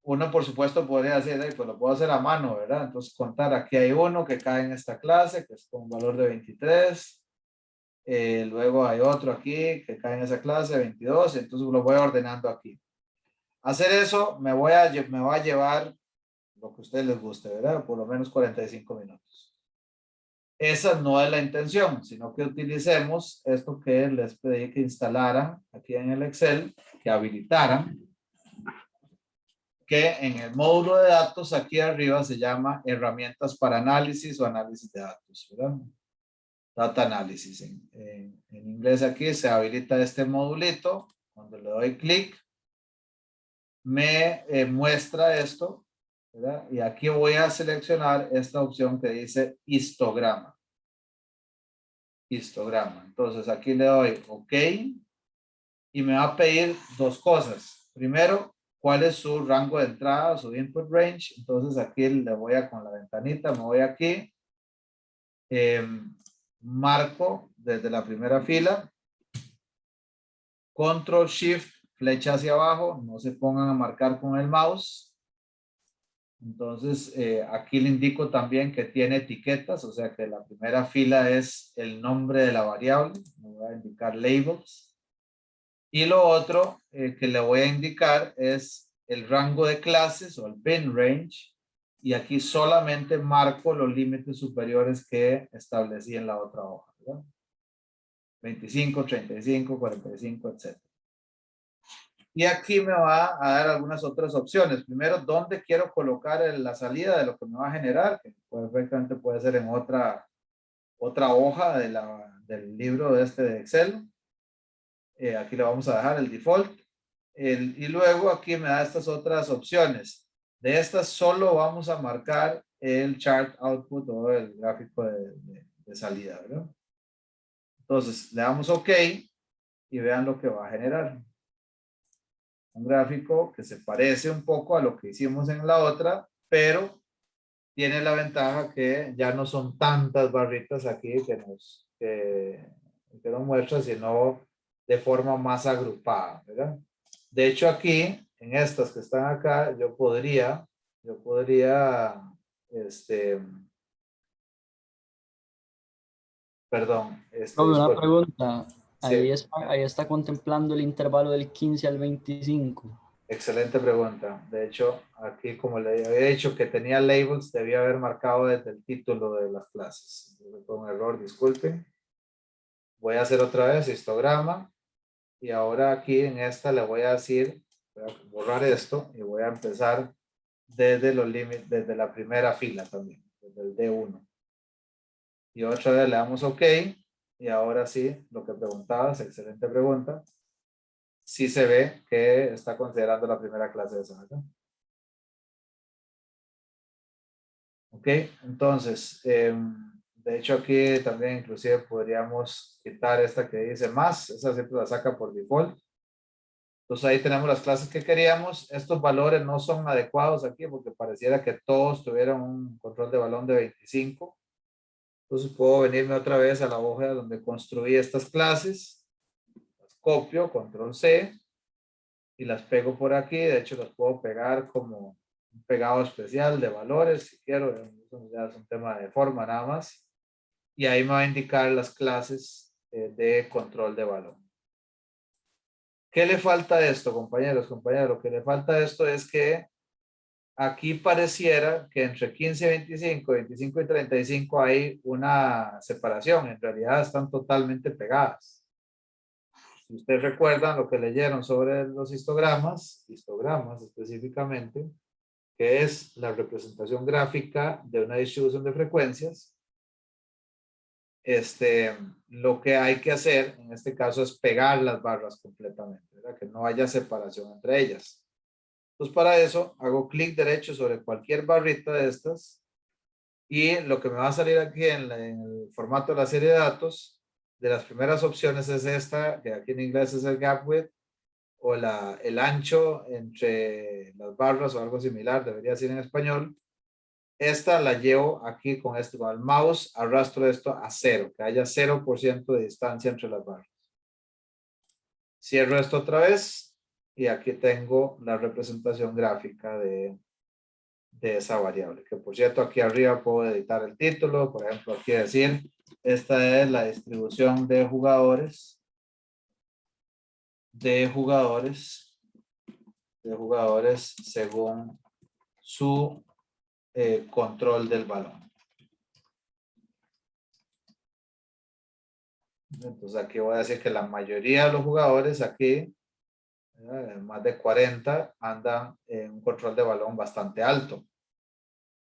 Uno, por supuesto, podría decir, pues lo puedo hacer a mano, ¿verdad? Entonces, contar, aquí hay uno que cae en esta clase, que es con un valor de 23. Luego hay otro aquí que cae en esa clase, 22. Entonces, lo voy ordenando aquí. Hacer eso me va a llevar lo que a ustedes les guste, ¿verdad? Por lo menos 45 minutos. Esa no es la intención, sino que utilicemos esto que les pedí que instalaran aquí en el Excel, que habilitaran, que en el módulo de datos aquí arriba se llama herramientas para análisis o análisis de datos, ¿verdad? Data Analysis. En inglés aquí se habilita este modulito. Cuando le doy clic, me muestra esto, ¿verdad? Y aquí voy a seleccionar esta opción que dice histograma. Histograma. Entonces aquí le doy OK y me va a pedir dos cosas. Primero, cuál es su rango de entrada, su input range. Entonces aquí le voy a con la ventanita, me voy aquí, marco desde la primera fila, Control Shift, flecha hacia abajo, no se pongan a marcar con el mouse. Entonces aquí le indico también que tiene etiquetas, o sea que la primera fila es el nombre de la variable, me voy a indicar labels. Y lo otro que le voy a indicar es el rango de clases o el bin range. Y aquí solamente marco los límites superiores que establecí en la otra hoja, ¿verdad? 25, 35, 45, etc. Y aquí me va a dar algunas otras opciones. Primero, ¿dónde quiero colocar la salida de lo que me va a generar? Que perfectamente puede ser en otra hoja del libro de Excel. Aquí le vamos a dejar el default. Y luego aquí me da estas otras opciones. De estas solo vamos a marcar el chart output o el gráfico de salida, ¿verdad? Entonces le damos OK y vean lo que va a generar. Un gráfico que se parece un poco a lo que hicimos en la otra, pero tiene la ventaja que ya no son tantas barritas aquí que nos muestra, sino de forma más agrupada, ¿verdad? De hecho, aquí, en estas que están acá, yo podría, perdón. Una pregunta. Sí. Ahí está contemplando el intervalo del 15 al 25. Excelente pregunta. De hecho, aquí como le había dicho que tenía labels, debía haber marcado desde el título de las clases. Fue un error, disculpen. Voy a hacer otra vez histograma. Y ahora aquí en esta le voy a decir, voy a borrar esto y voy a empezar desde los límites, desde la primera fila también, desde el D1. Y otra vez le damos OK. Y ahora sí, lo que preguntabas, excelente pregunta. Sí se ve que está considerando la primera clase de esa, ¿verdad? Ok, entonces, de hecho aquí también inclusive podríamos quitar esta que dice más, esa siempre la saca por default. Entonces ahí tenemos las clases que queríamos. Estos valores no son adecuados aquí porque pareciera que todos tuvieran un control de balón de 25. Entonces puedo venirme otra vez a la hoja donde construí estas clases. Las copio, control C, y las pego por aquí. De hecho las puedo pegar como un pegado especial de valores si quiero. Eso ya es un tema de forma nada más. Y ahí me va a indicar las clases de control de balón. ¿Qué le falta a esto, compañeros? Lo que le falta a esto es que aquí pareciera que entre 15 y 25, 25 y 35 hay una separación. En realidad están totalmente pegadas. Si ustedes recuerdan lo que leyeron sobre los histogramas específicamente, que es la representación gráfica de una distribución de frecuencias, lo que hay que hacer en este caso es pegar las barras completamente, ¿verdad? Que no haya separación entre ellas. Entonces para eso hago clic derecho sobre cualquier barrita de estas y lo que me va a salir aquí en el formato de la serie de datos, de las primeras opciones es esta, que aquí en inglés es el gap width o el ancho entre las barras o algo similar, debería ser en español. esta la llevo aquí con esto, con el mouse, arrastro esto a 0, que haya 0% de distancia entre las barras. Cierro esto otra vez y aquí tengo la representación gráfica de esa variable. Que por cierto, aquí arriba puedo editar el título. Por ejemplo, aquí decir, esta es la distribución de jugadores según su control del balón. Entonces aquí voy a decir que la mayoría de los jugadores aquí, más de 40, andan en un control de balón bastante alto,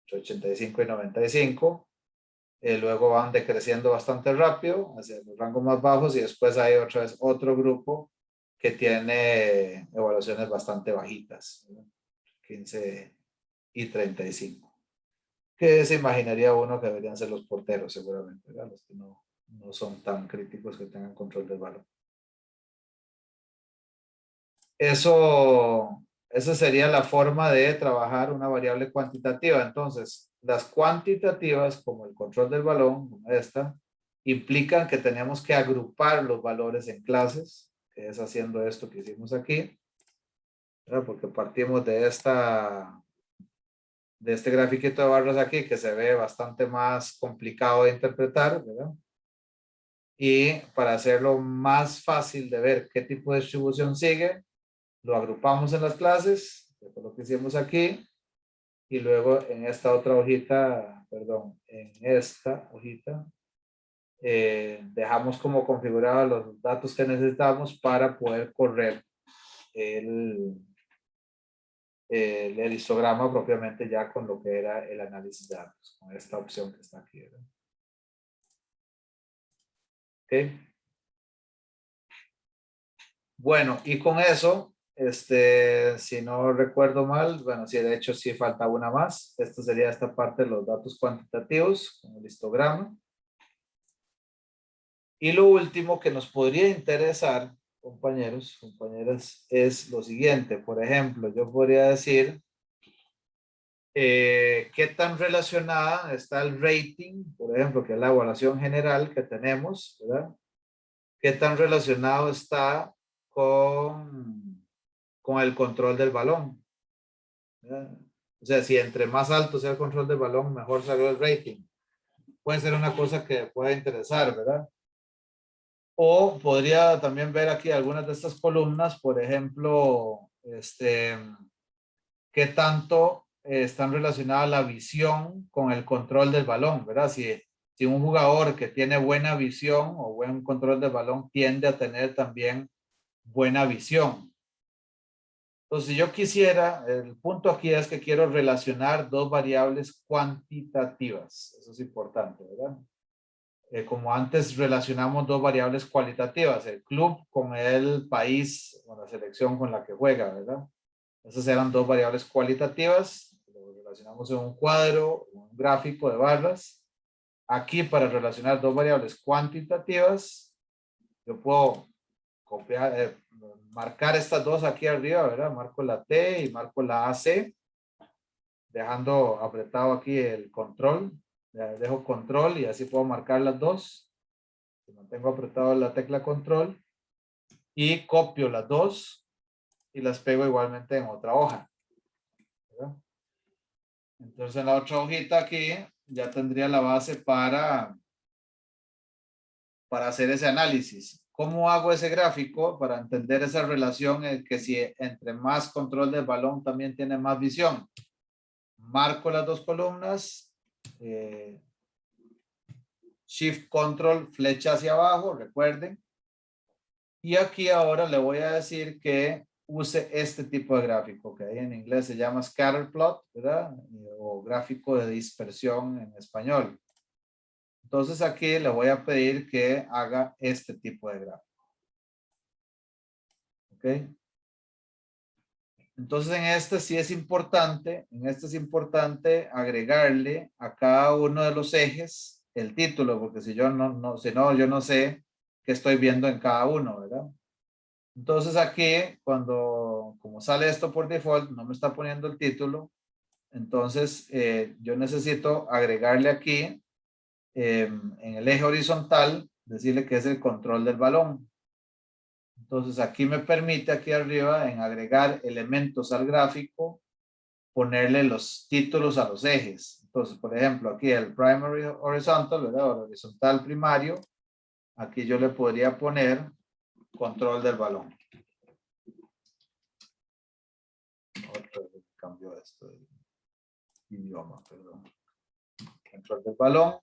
entre 85 y 95. Luego van decreciendo bastante rápido hacia los rangos más bajos y después hay otra vez otro grupo que tiene evaluaciones bastante bajitas, 15 y 35. Que se imaginaría uno que deberían ser los porteros seguramente, ¿verdad? Los que no son tan críticos que tengan control del balón. Esa sería la forma de trabajar una variable cuantitativa. Entonces, las cuantitativas, como el control del balón, como esta, implican que tenemos que agrupar los valores en clases, que es haciendo esto que hicimos aquí, ¿verdad? Porque partimos de este grafiquito de barras aquí, que se ve bastante más complicado de interpretar, ¿verdad? Y para hacerlo más fácil de ver qué tipo de distribución sigue, lo agrupamos en las clases, que fue lo que hicimos aquí, y luego en esta otra hojita, perdón, en esta hojita, dejamos como configurados los datos que necesitamos para poder correr el histograma propiamente ya con lo que era el análisis de datos, con esta opción que está aquí, ¿verdad? Ok. Bueno, y con eso, si no recuerdo mal, bueno, sí, de hecho sí falta una más. Esta sería esta parte de los datos cuantitativos, con el histograma. Y lo último que nos podría interesar, compañeros, compañeras, es lo siguiente. Por ejemplo, yo podría decir qué tan relacionada está el rating, por ejemplo, que es la evaluación general que tenemos, ¿verdad? Qué tan relacionado está con el control del balón, ¿verdad? O sea, si entre más alto sea el control del balón, mejor salió el rating. Puede ser una cosa que pueda interesar, ¿verdad? O podría también ver aquí algunas de estas columnas, por ejemplo, qué tanto están relacionadas la visión con el control del balón, ¿verdad? Si un jugador que tiene buena visión o buen control del balón tiende a tener también buena visión. Entonces, si yo quisiera, el punto aquí es que quiero relacionar dos variables cuantitativas. Eso es importante, ¿verdad? Como antes relacionamos dos variables cualitativas, el club con el país o la selección con la que juega, ¿verdad? Esas eran dos variables cualitativas, lo relacionamos en un cuadro, un gráfico de barras. Aquí para relacionar dos variables cuantitativas, yo puedo copiar, marcar estas dos aquí arriba, ¿verdad? Marco la T y marco la AC, dejando apretado aquí el control. Dejo control y así puedo marcar las dos. Mantengo apretado la tecla control y copio las dos y las pego igualmente en otra hoja, ¿verdad? Entonces en la otra hojita aquí ya tendría la base para hacer ese análisis. ¿Cómo hago ese gráfico para entender esa relación en que si entre más control del balón también tiene más visión? Marco las dos columnas, Shift Control, flecha hacia abajo, recuerden. Y aquí ahora le voy a decir que use este tipo de gráfico, que en inglés se llama scatter plot, ¿verdad? O gráfico de dispersión en español. Entonces aquí le voy a pedir que haga este tipo de gráfico. ¿Ok? Entonces en este sí es importante, agregarle a cada uno de los ejes el título, porque si yo yo no sé qué estoy viendo en cada uno, ¿verdad? Entonces aquí, como sale esto por default, no me está poniendo el título, Entonces, yo necesito agregarle aquí, en el eje horizontal, decirle que es el control del balón. Entonces, aquí me permite, aquí arriba, en agregar elementos al gráfico, ponerle los títulos a los ejes. Entonces, por ejemplo, aquí el primary horizontal, ¿verdad? O el horizontal primario. Aquí yo le podría poner control del balón. Otro cambio esto de idioma, perdón. Control del balón.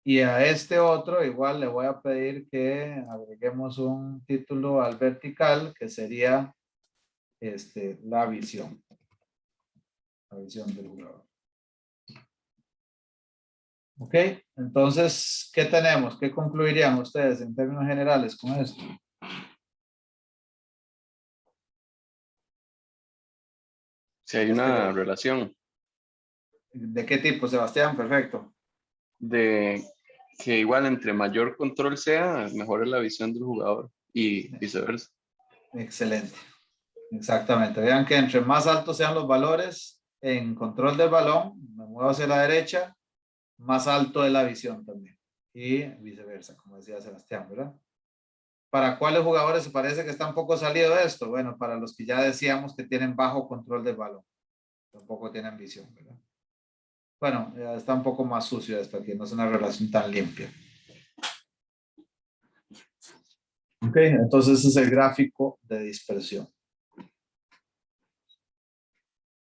Y a este otro igual le voy a pedir que agreguemos un título al vertical que sería la visión. La visión del jugador. Ok, entonces, ¿qué tenemos? ¿Qué concluirían ustedes en términos generales con esto? Si hay una relación ¿De qué tipo, Sebastián? Perfecto. de que igual entre mayor control sea, mejor es la visión del jugador y viceversa. Excelente. Exactamente. Vean que entre más altos sean los valores en control del balón, me muevo hacia la derecha, más alto es la visión también. Y viceversa, como decía Sebastián, ¿verdad? ¿Para cuáles jugadores se parece que está un poco salido de esto? Bueno, para los que ya decíamos que tienen bajo control del balón. Tampoco tienen visión, ¿verdad? Bueno, está un poco más sucio esto aquí, no es una relación tan limpia. Ok, entonces ese es el gráfico de dispersión.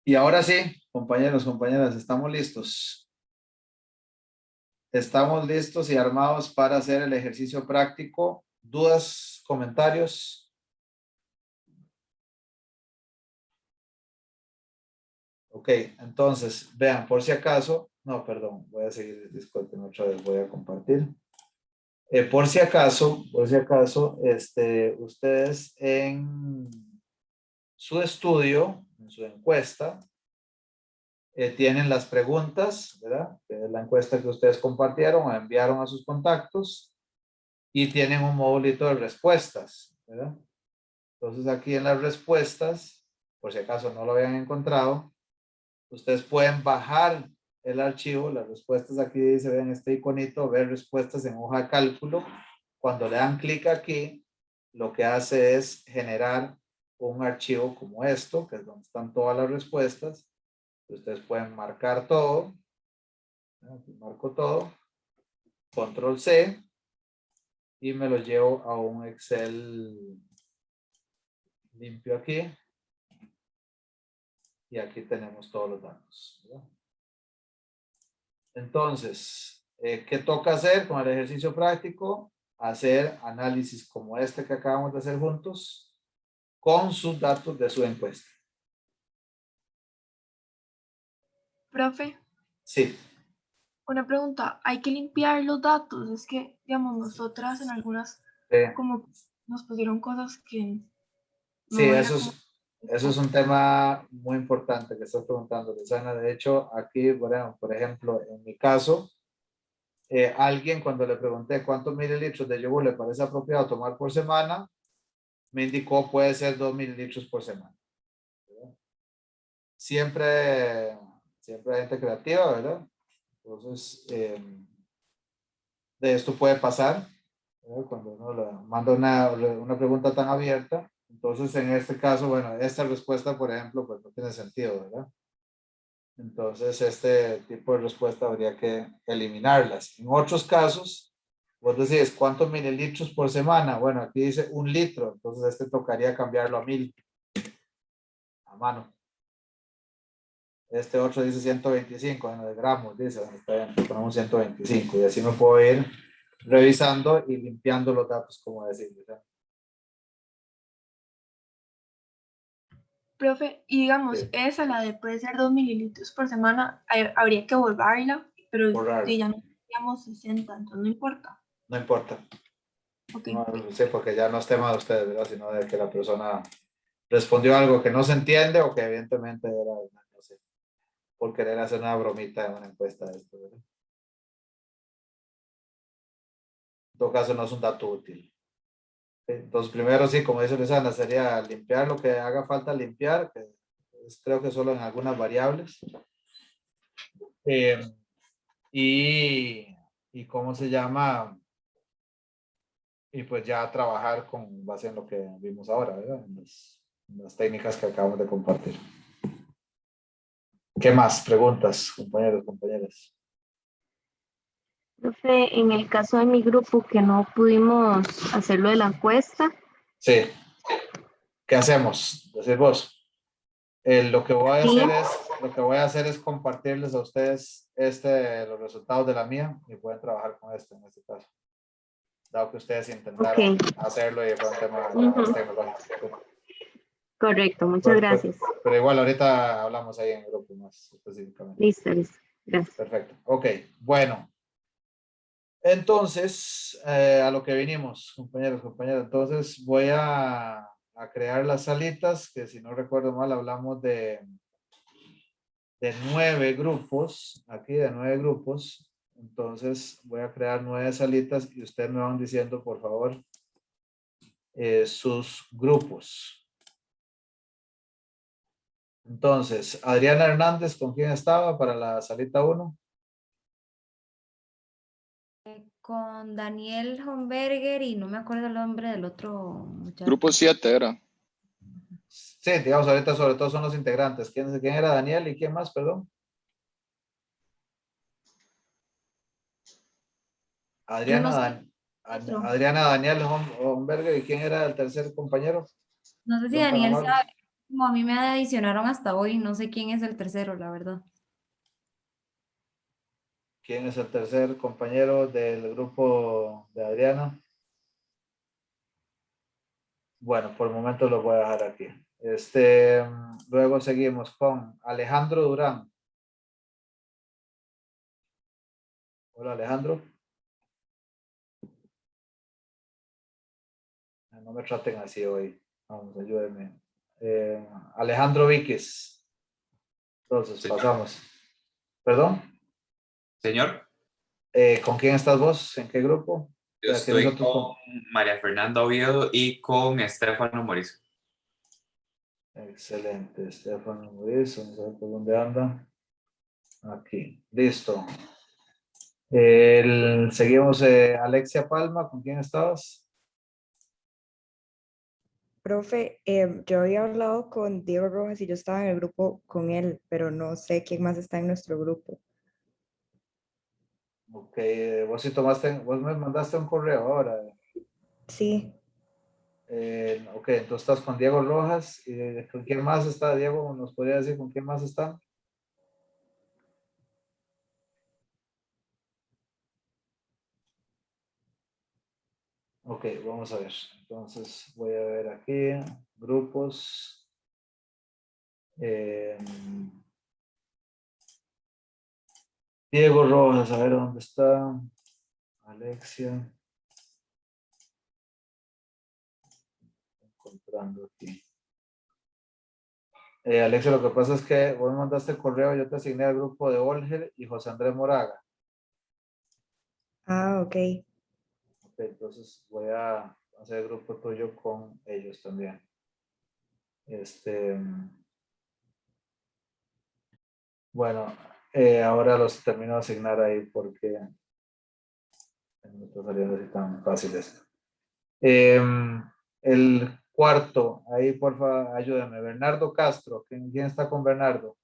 Y ahora sí, compañeros, compañeras, estamos listos. Estamos listos y armados para hacer el ejercicio práctico. ¿Dudas, comentarios? Ok, entonces, vean, por si acaso, no, perdón, voy a seguir, disculpen, otra vez voy a compartir. Por si acaso, ustedes en su estudio, en su encuesta, tienen las preguntas, ¿verdad? Que es la encuesta que ustedes compartieron o enviaron a sus contactos y tienen un modulito de respuestas, ¿verdad? Entonces aquí en las respuestas, por si acaso no lo habían encontrado, ustedes pueden bajar el archivo, las respuestas aquí dice, ven este iconito, ver respuestas en hoja de cálculo. Cuando le dan clic aquí, lo que hace es generar un archivo como esto, que es donde están todas las respuestas. Ustedes pueden marcar todo. Aquí marco todo. Control C. Y me lo llevo a un Excel limpio aquí. Y aquí tenemos todos los datos, ¿verdad? Entonces, ¿qué toca hacer con el ejercicio práctico? Hacer análisis como este que acabamos de hacer juntos con sus datos de su encuesta. Profe, Sí. una pregunta, ¿hay que limpiar los datos? Es que, digamos, nosotras en algunas, como nos pusieron cosas que no Sí, era eso es un tema muy importante que estás preguntando, Lizana. De hecho, aquí, bueno, por ejemplo, en mi caso, alguien cuando le pregunté cuántos mililitros de yogur le parece apropiado tomar por semana, me indicó puede ser 2 mililitros por semana. Siempre hay gente creativa, ¿verdad? Entonces, de esto puede pasar, ¿verdad? Cuando uno le manda una pregunta tan abierta. Entonces, en este caso, bueno, esta respuesta, por ejemplo, pues no tiene sentido, ¿verdad? Entonces, este tipo de respuesta habría que eliminarlas. En otros casos, vos decís, ¿cuántos mililitros por semana? Bueno, aquí dice 1 litro, entonces este tocaría cambiarlo a 1000 a mano. Este otro dice 125, bueno, de gramos, dice, bueno, está bien, ponemos 125 y así me puedo ir revisando y limpiando los datos, como decir, ¿verdad? Profe, y digamos, esa, la de puede ser 2 mililitros por semana, habría que volverla, pero si ya no teníamos 60, entonces no importa. No importa. Okay. No, sí, porque ya no es tema de ustedes, ¿verdad? Sino de que la persona respondió algo que no se entiende o que evidentemente era, no sé, por querer hacer una bromita en una encuesta de esto, ¿verdad? En todo caso, no es un dato útil. Entonces, primero sí, como dice Luisana, sería limpiar lo que haga falta limpiar, que creo que solo en algunas variables. Y cómo se llama, y pues ya trabajar con base en lo que vimos ahora, ¿verdad? En las técnicas que acabamos de compartir. ¿Qué más? Preguntas, compañeros, compañeras. Profe, en el caso de mi grupo que no pudimos hacerlo de la encuesta. Sí. ¿Qué hacemos? Decir vos. Lo que voy a hacer es compartirles a ustedes los resultados de la mía y pueden trabajar con esto en este caso. Dado que ustedes intentaron hacerlo y fue un tema más tecnológico. Correcto, muchas gracias. Pero igual ahorita hablamos ahí en el grupo más específicamente. Listo, listo. Gracias. Perfecto. Ok, bueno. Entonces, a lo que vinimos, compañeros, compañeras. Entonces voy a crear las salitas, que si no recuerdo mal hablamos de 9 grupos, aquí de 9 grupos. Entonces voy a crear 9 salitas y ustedes me van diciendo, por favor, sus grupos. Entonces, Adriana Hernández, ¿con quién estaba para la salita 1? Con Daniel Homberger y no me acuerdo el nombre del otro muchacho. Grupo 7 era. Sí, digamos, ahorita sobre todo son los integrantes. ¿Quién era Daniel y quién más, perdón? Adriana, Adriana Daniel Homberger, ¿y quién era el tercer compañero? No sé si Daniel sabe, como a mí me adicionaron hasta hoy, no sé quién es el tercero, la verdad. ¿Quién es el tercer compañero del grupo de Adriana? Bueno, por el momento lo voy a dejar aquí. Luego seguimos con Alejandro Durán. Hola, Alejandro. No me traten así hoy. Vamos, ayúdenme. Alejandro Víquez. Entonces, señor. Pasamos. ¿Perdón? Señor. ¿Con quién estás vos? ¿En qué grupo? Yo estoy con María Fernanda Oviedo y con Estefano Morizo. Excelente. Estefano Morizo. Vamos a ver por dónde anda. Aquí. Listo. Seguimos Alexia Palma. ¿Con quién estabas? Profe, yo había hablado con Diego Rojas y yo estaba en el grupo con él, pero no sé quién más está en nuestro grupo. Ok, vos me mandaste un correo ahora. Sí. Ok, entonces estás con Diego Rojas. ¿Y con quién más está, Diego? ¿Nos podría decir con quién más está? Ok, vamos a ver. Entonces voy a ver aquí, grupos. Diego Rojas, a ver dónde está. Alexia. Encontrando aquí. Alexia, lo que pasa es que vos me mandaste el correo, yo te asigné al grupo de Olger y José Andrés Moraga. Ah, ok. Ok, entonces voy a hacer el grupo tuyo con ellos también. Bueno, ahora los termino de asignar ahí porque no está saliendo así tan fácil esto. El cuarto, ahí porfa, ayúdame. Bernardo Castro, ¿quién está con Bernardo?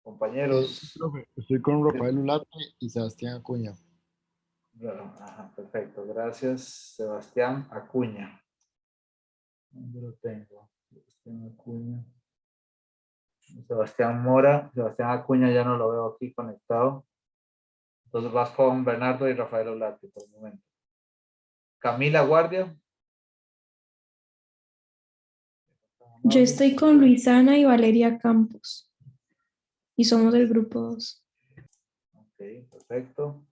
Compañeros. Estoy con Rafael Ulate y Sebastián Acuña. Ajá, perfecto, gracias. Sebastián Acuña. ¿Dónde lo tengo? Sebastián Acuña. Sebastián Mora. Sebastián Acuña ya no lo veo aquí conectado. Entonces vas con Bernardo y Rafael Olarte por el momento. Camila Guardia. Yo estoy con Luisana y Valeria Campos. Y somos del grupo 2. Ok, perfecto.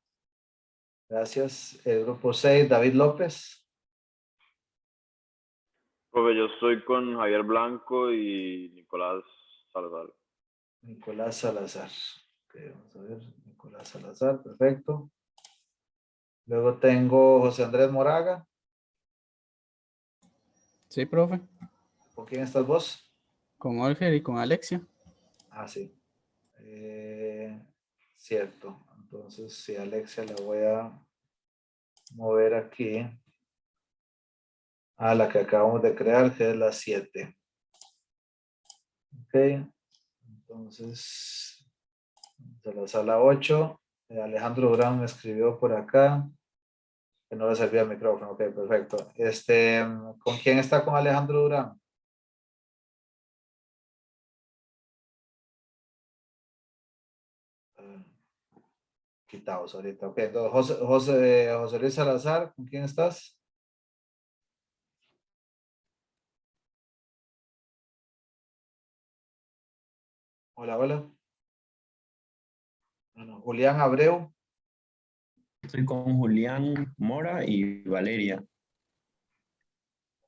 Gracias. El grupo 6, David López. Profe, yo estoy con Javier Blanco y Nicolás Salazar. Nicolás Salazar. Ok, vamos a ver. Nicolás Salazar, perfecto. Luego tengo José Andrés Moraga. Sí, profe. ¿Con quién estás vos? Con Olger y con Alexia. Ah, sí. Cierto. Entonces, sí, Alexia la voy a mover aquí a la que acabamos de crear, que es la 7. Ok. Entonces, de la sala 8, Alejandro Durán me escribió por acá que no le servía el micrófono. Ok, perfecto. ¿Con quién está con Alejandro Durán? Quitados ahorita. Ok, entonces José Luis Salazar, ¿con quién estás? Hola, hola. Bueno, Julián Abreu. Estoy con Julián Mora y Valeria.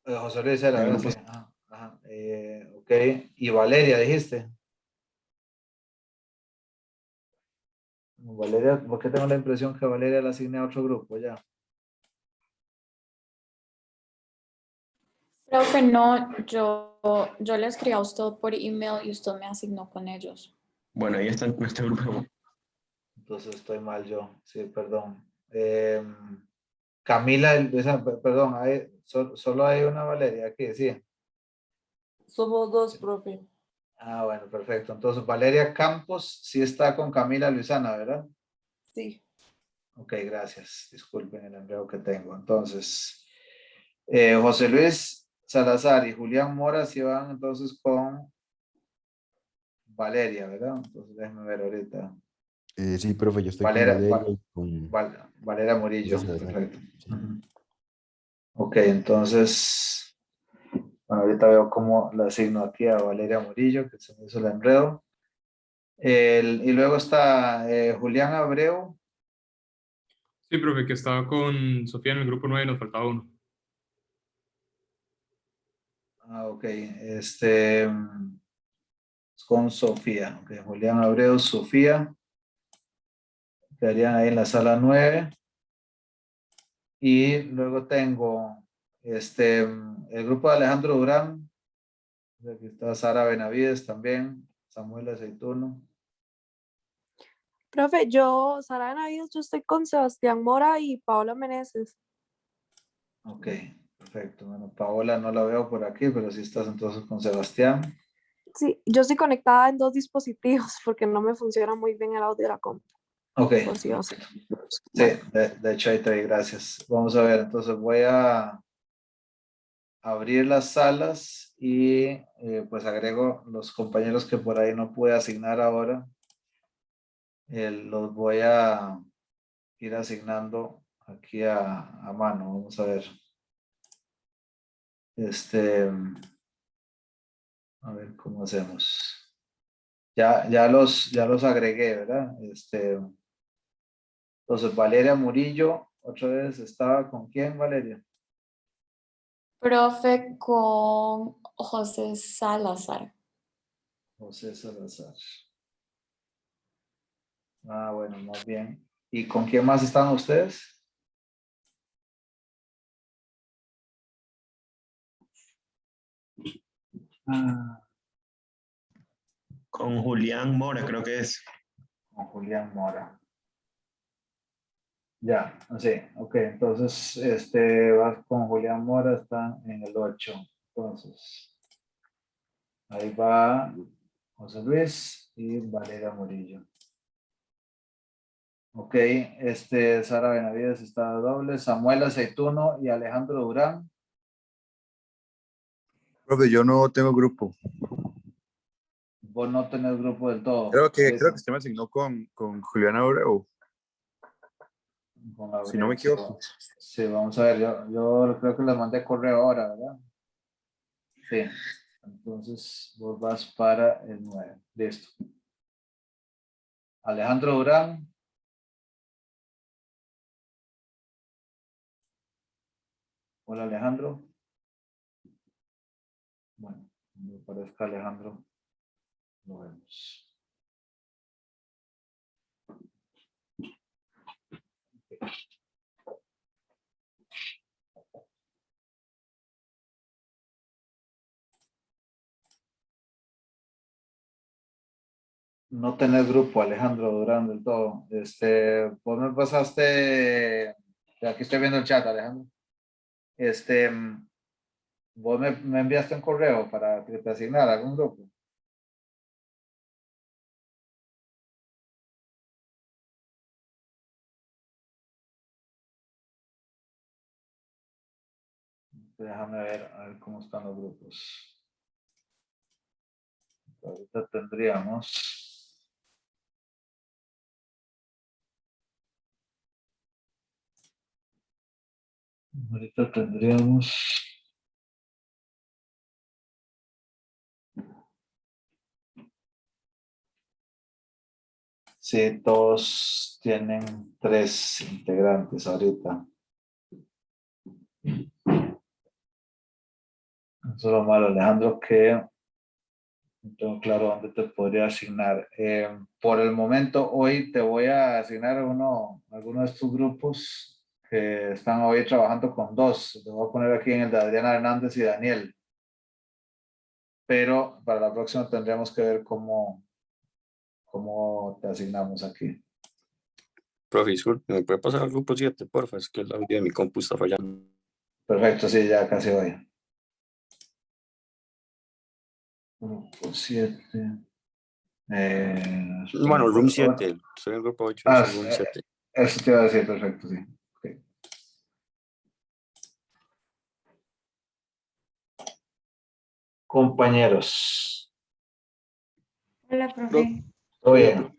José Luis era, ¿verdad? Sí. Ajá, ajá. Ok, y Valeria, dijiste. Valeria, ¿por qué tengo la impresión que Valeria la asigné a otro grupo ya? Profe, no, yo le escribí a usted por email y usted me asignó con ellos. Bueno, ahí está en este grupo. Entonces estoy mal yo, sí, perdón. Camila, perdón, solo hay una Valeria aquí, sí. Somos dos, profe. Ah, bueno, perfecto. Entonces Valeria Campos sí está con Camila Luisana, ¿verdad? Sí. Ok, gracias. Disculpen el enredo que tengo. Entonces, José Luis Salazar y Julián Mora sí van entonces con Valeria, ¿verdad? Entonces déjenme ver ahorita. Sí, profe, yo estoy con Valeria, Valeria y con Valeria Murillo. José Salazar. Perfecto. Ujú. Ok, entonces, bueno, ahorita veo cómo la asigno aquí a Valeria Murillo, que se me hizo el enredo. Y luego está Julián Abreu. Sí, profe, que estaba con Sofía en el grupo 9 y nos faltaba uno. Ah, ok. Con Sofía. Okay. Julián Abreu, Sofía. Quedarían ahí en la sala 9. Y luego tengo el grupo de Alejandro Durán. Aquí está Sara Benavides también. Samuel Aceituno. Profe, Sara Benavides, yo estoy con Sebastián Mora y Paola Meneses. Ok, perfecto. Bueno, Paola no la veo por aquí, pero sí estás entonces con Sebastián. Sí, yo estoy conectada en 2 dispositivos porque no me funciona muy bien el audio de la compu. Ok. Por si os- Sí, de hecho ahí te doy gracias. Vamos a ver, entonces voy a abrir las salas y pues agrego los compañeros que por ahí no pude asignar ahora. Los voy a ir asignando aquí a mano. Vamos a ver. A ver cómo hacemos. Ya los agregué, ¿verdad? Entonces, Valeria Murillo, otra vez estaba con quién, Valeria? Profe, con José Salazar. José Salazar. Ah, bueno, más bien. ¿Y con quién más están ustedes? Con Julián Mora, creo que es. Con Julián Mora. Ya, sí, ok. Entonces, vas con Julián Mora, está en el 8. Entonces, ahí va José Luis y Valeria Murillo. Ok, Sara Benavides está doble, Samuel Aceituno y Alejandro Durán. Profe, yo no tengo grupo. Vos no tenés grupo del todo. Creo que usted me asignó con Julián Abreu. Con Abreu, Si no me equivoco. Sí, vamos a ver, yo creo que les mandé correo ahora, ¿verdad? Sí, entonces vos vas para el 9. Listo. Alejandro Durán. Hola Alejandro. Bueno, me parezca Alejandro. Lo vemos. no tener grupo, Alejandro Durán del todo. Vos me pasaste, aquí estoy viendo el chat, Alejandro. Vos me enviaste un correo para que te asignara algún grupo. Déjame ver, a ver cómo están los grupos. Ahorita tendríamos. Ahorita tendríamos. Sí, todos tienen 3 integrantes ahorita. Eso es lo malo, Alejandro, que no tengo claro dónde te podría asignar. Por el momento, hoy te voy a asignar alguno de estos grupos que están hoy trabajando con 2. Te voy a poner aquí en el de Adriana Hernández y Daniel. Pero para la próxima tendríamos que ver cómo te asignamos aquí. Profe, disculpe, ¿me puede pasar al grupo 7, porfa? Es que el audio de mi compu está fallando. Perfecto, sí, ya casi voy. Grupo 7. Bueno, room 7. Estoy en el grupo 8, room 7. Eso te iba a decir, perfecto, sí. Okay. Compañeros. Hola, profe. Todo bien.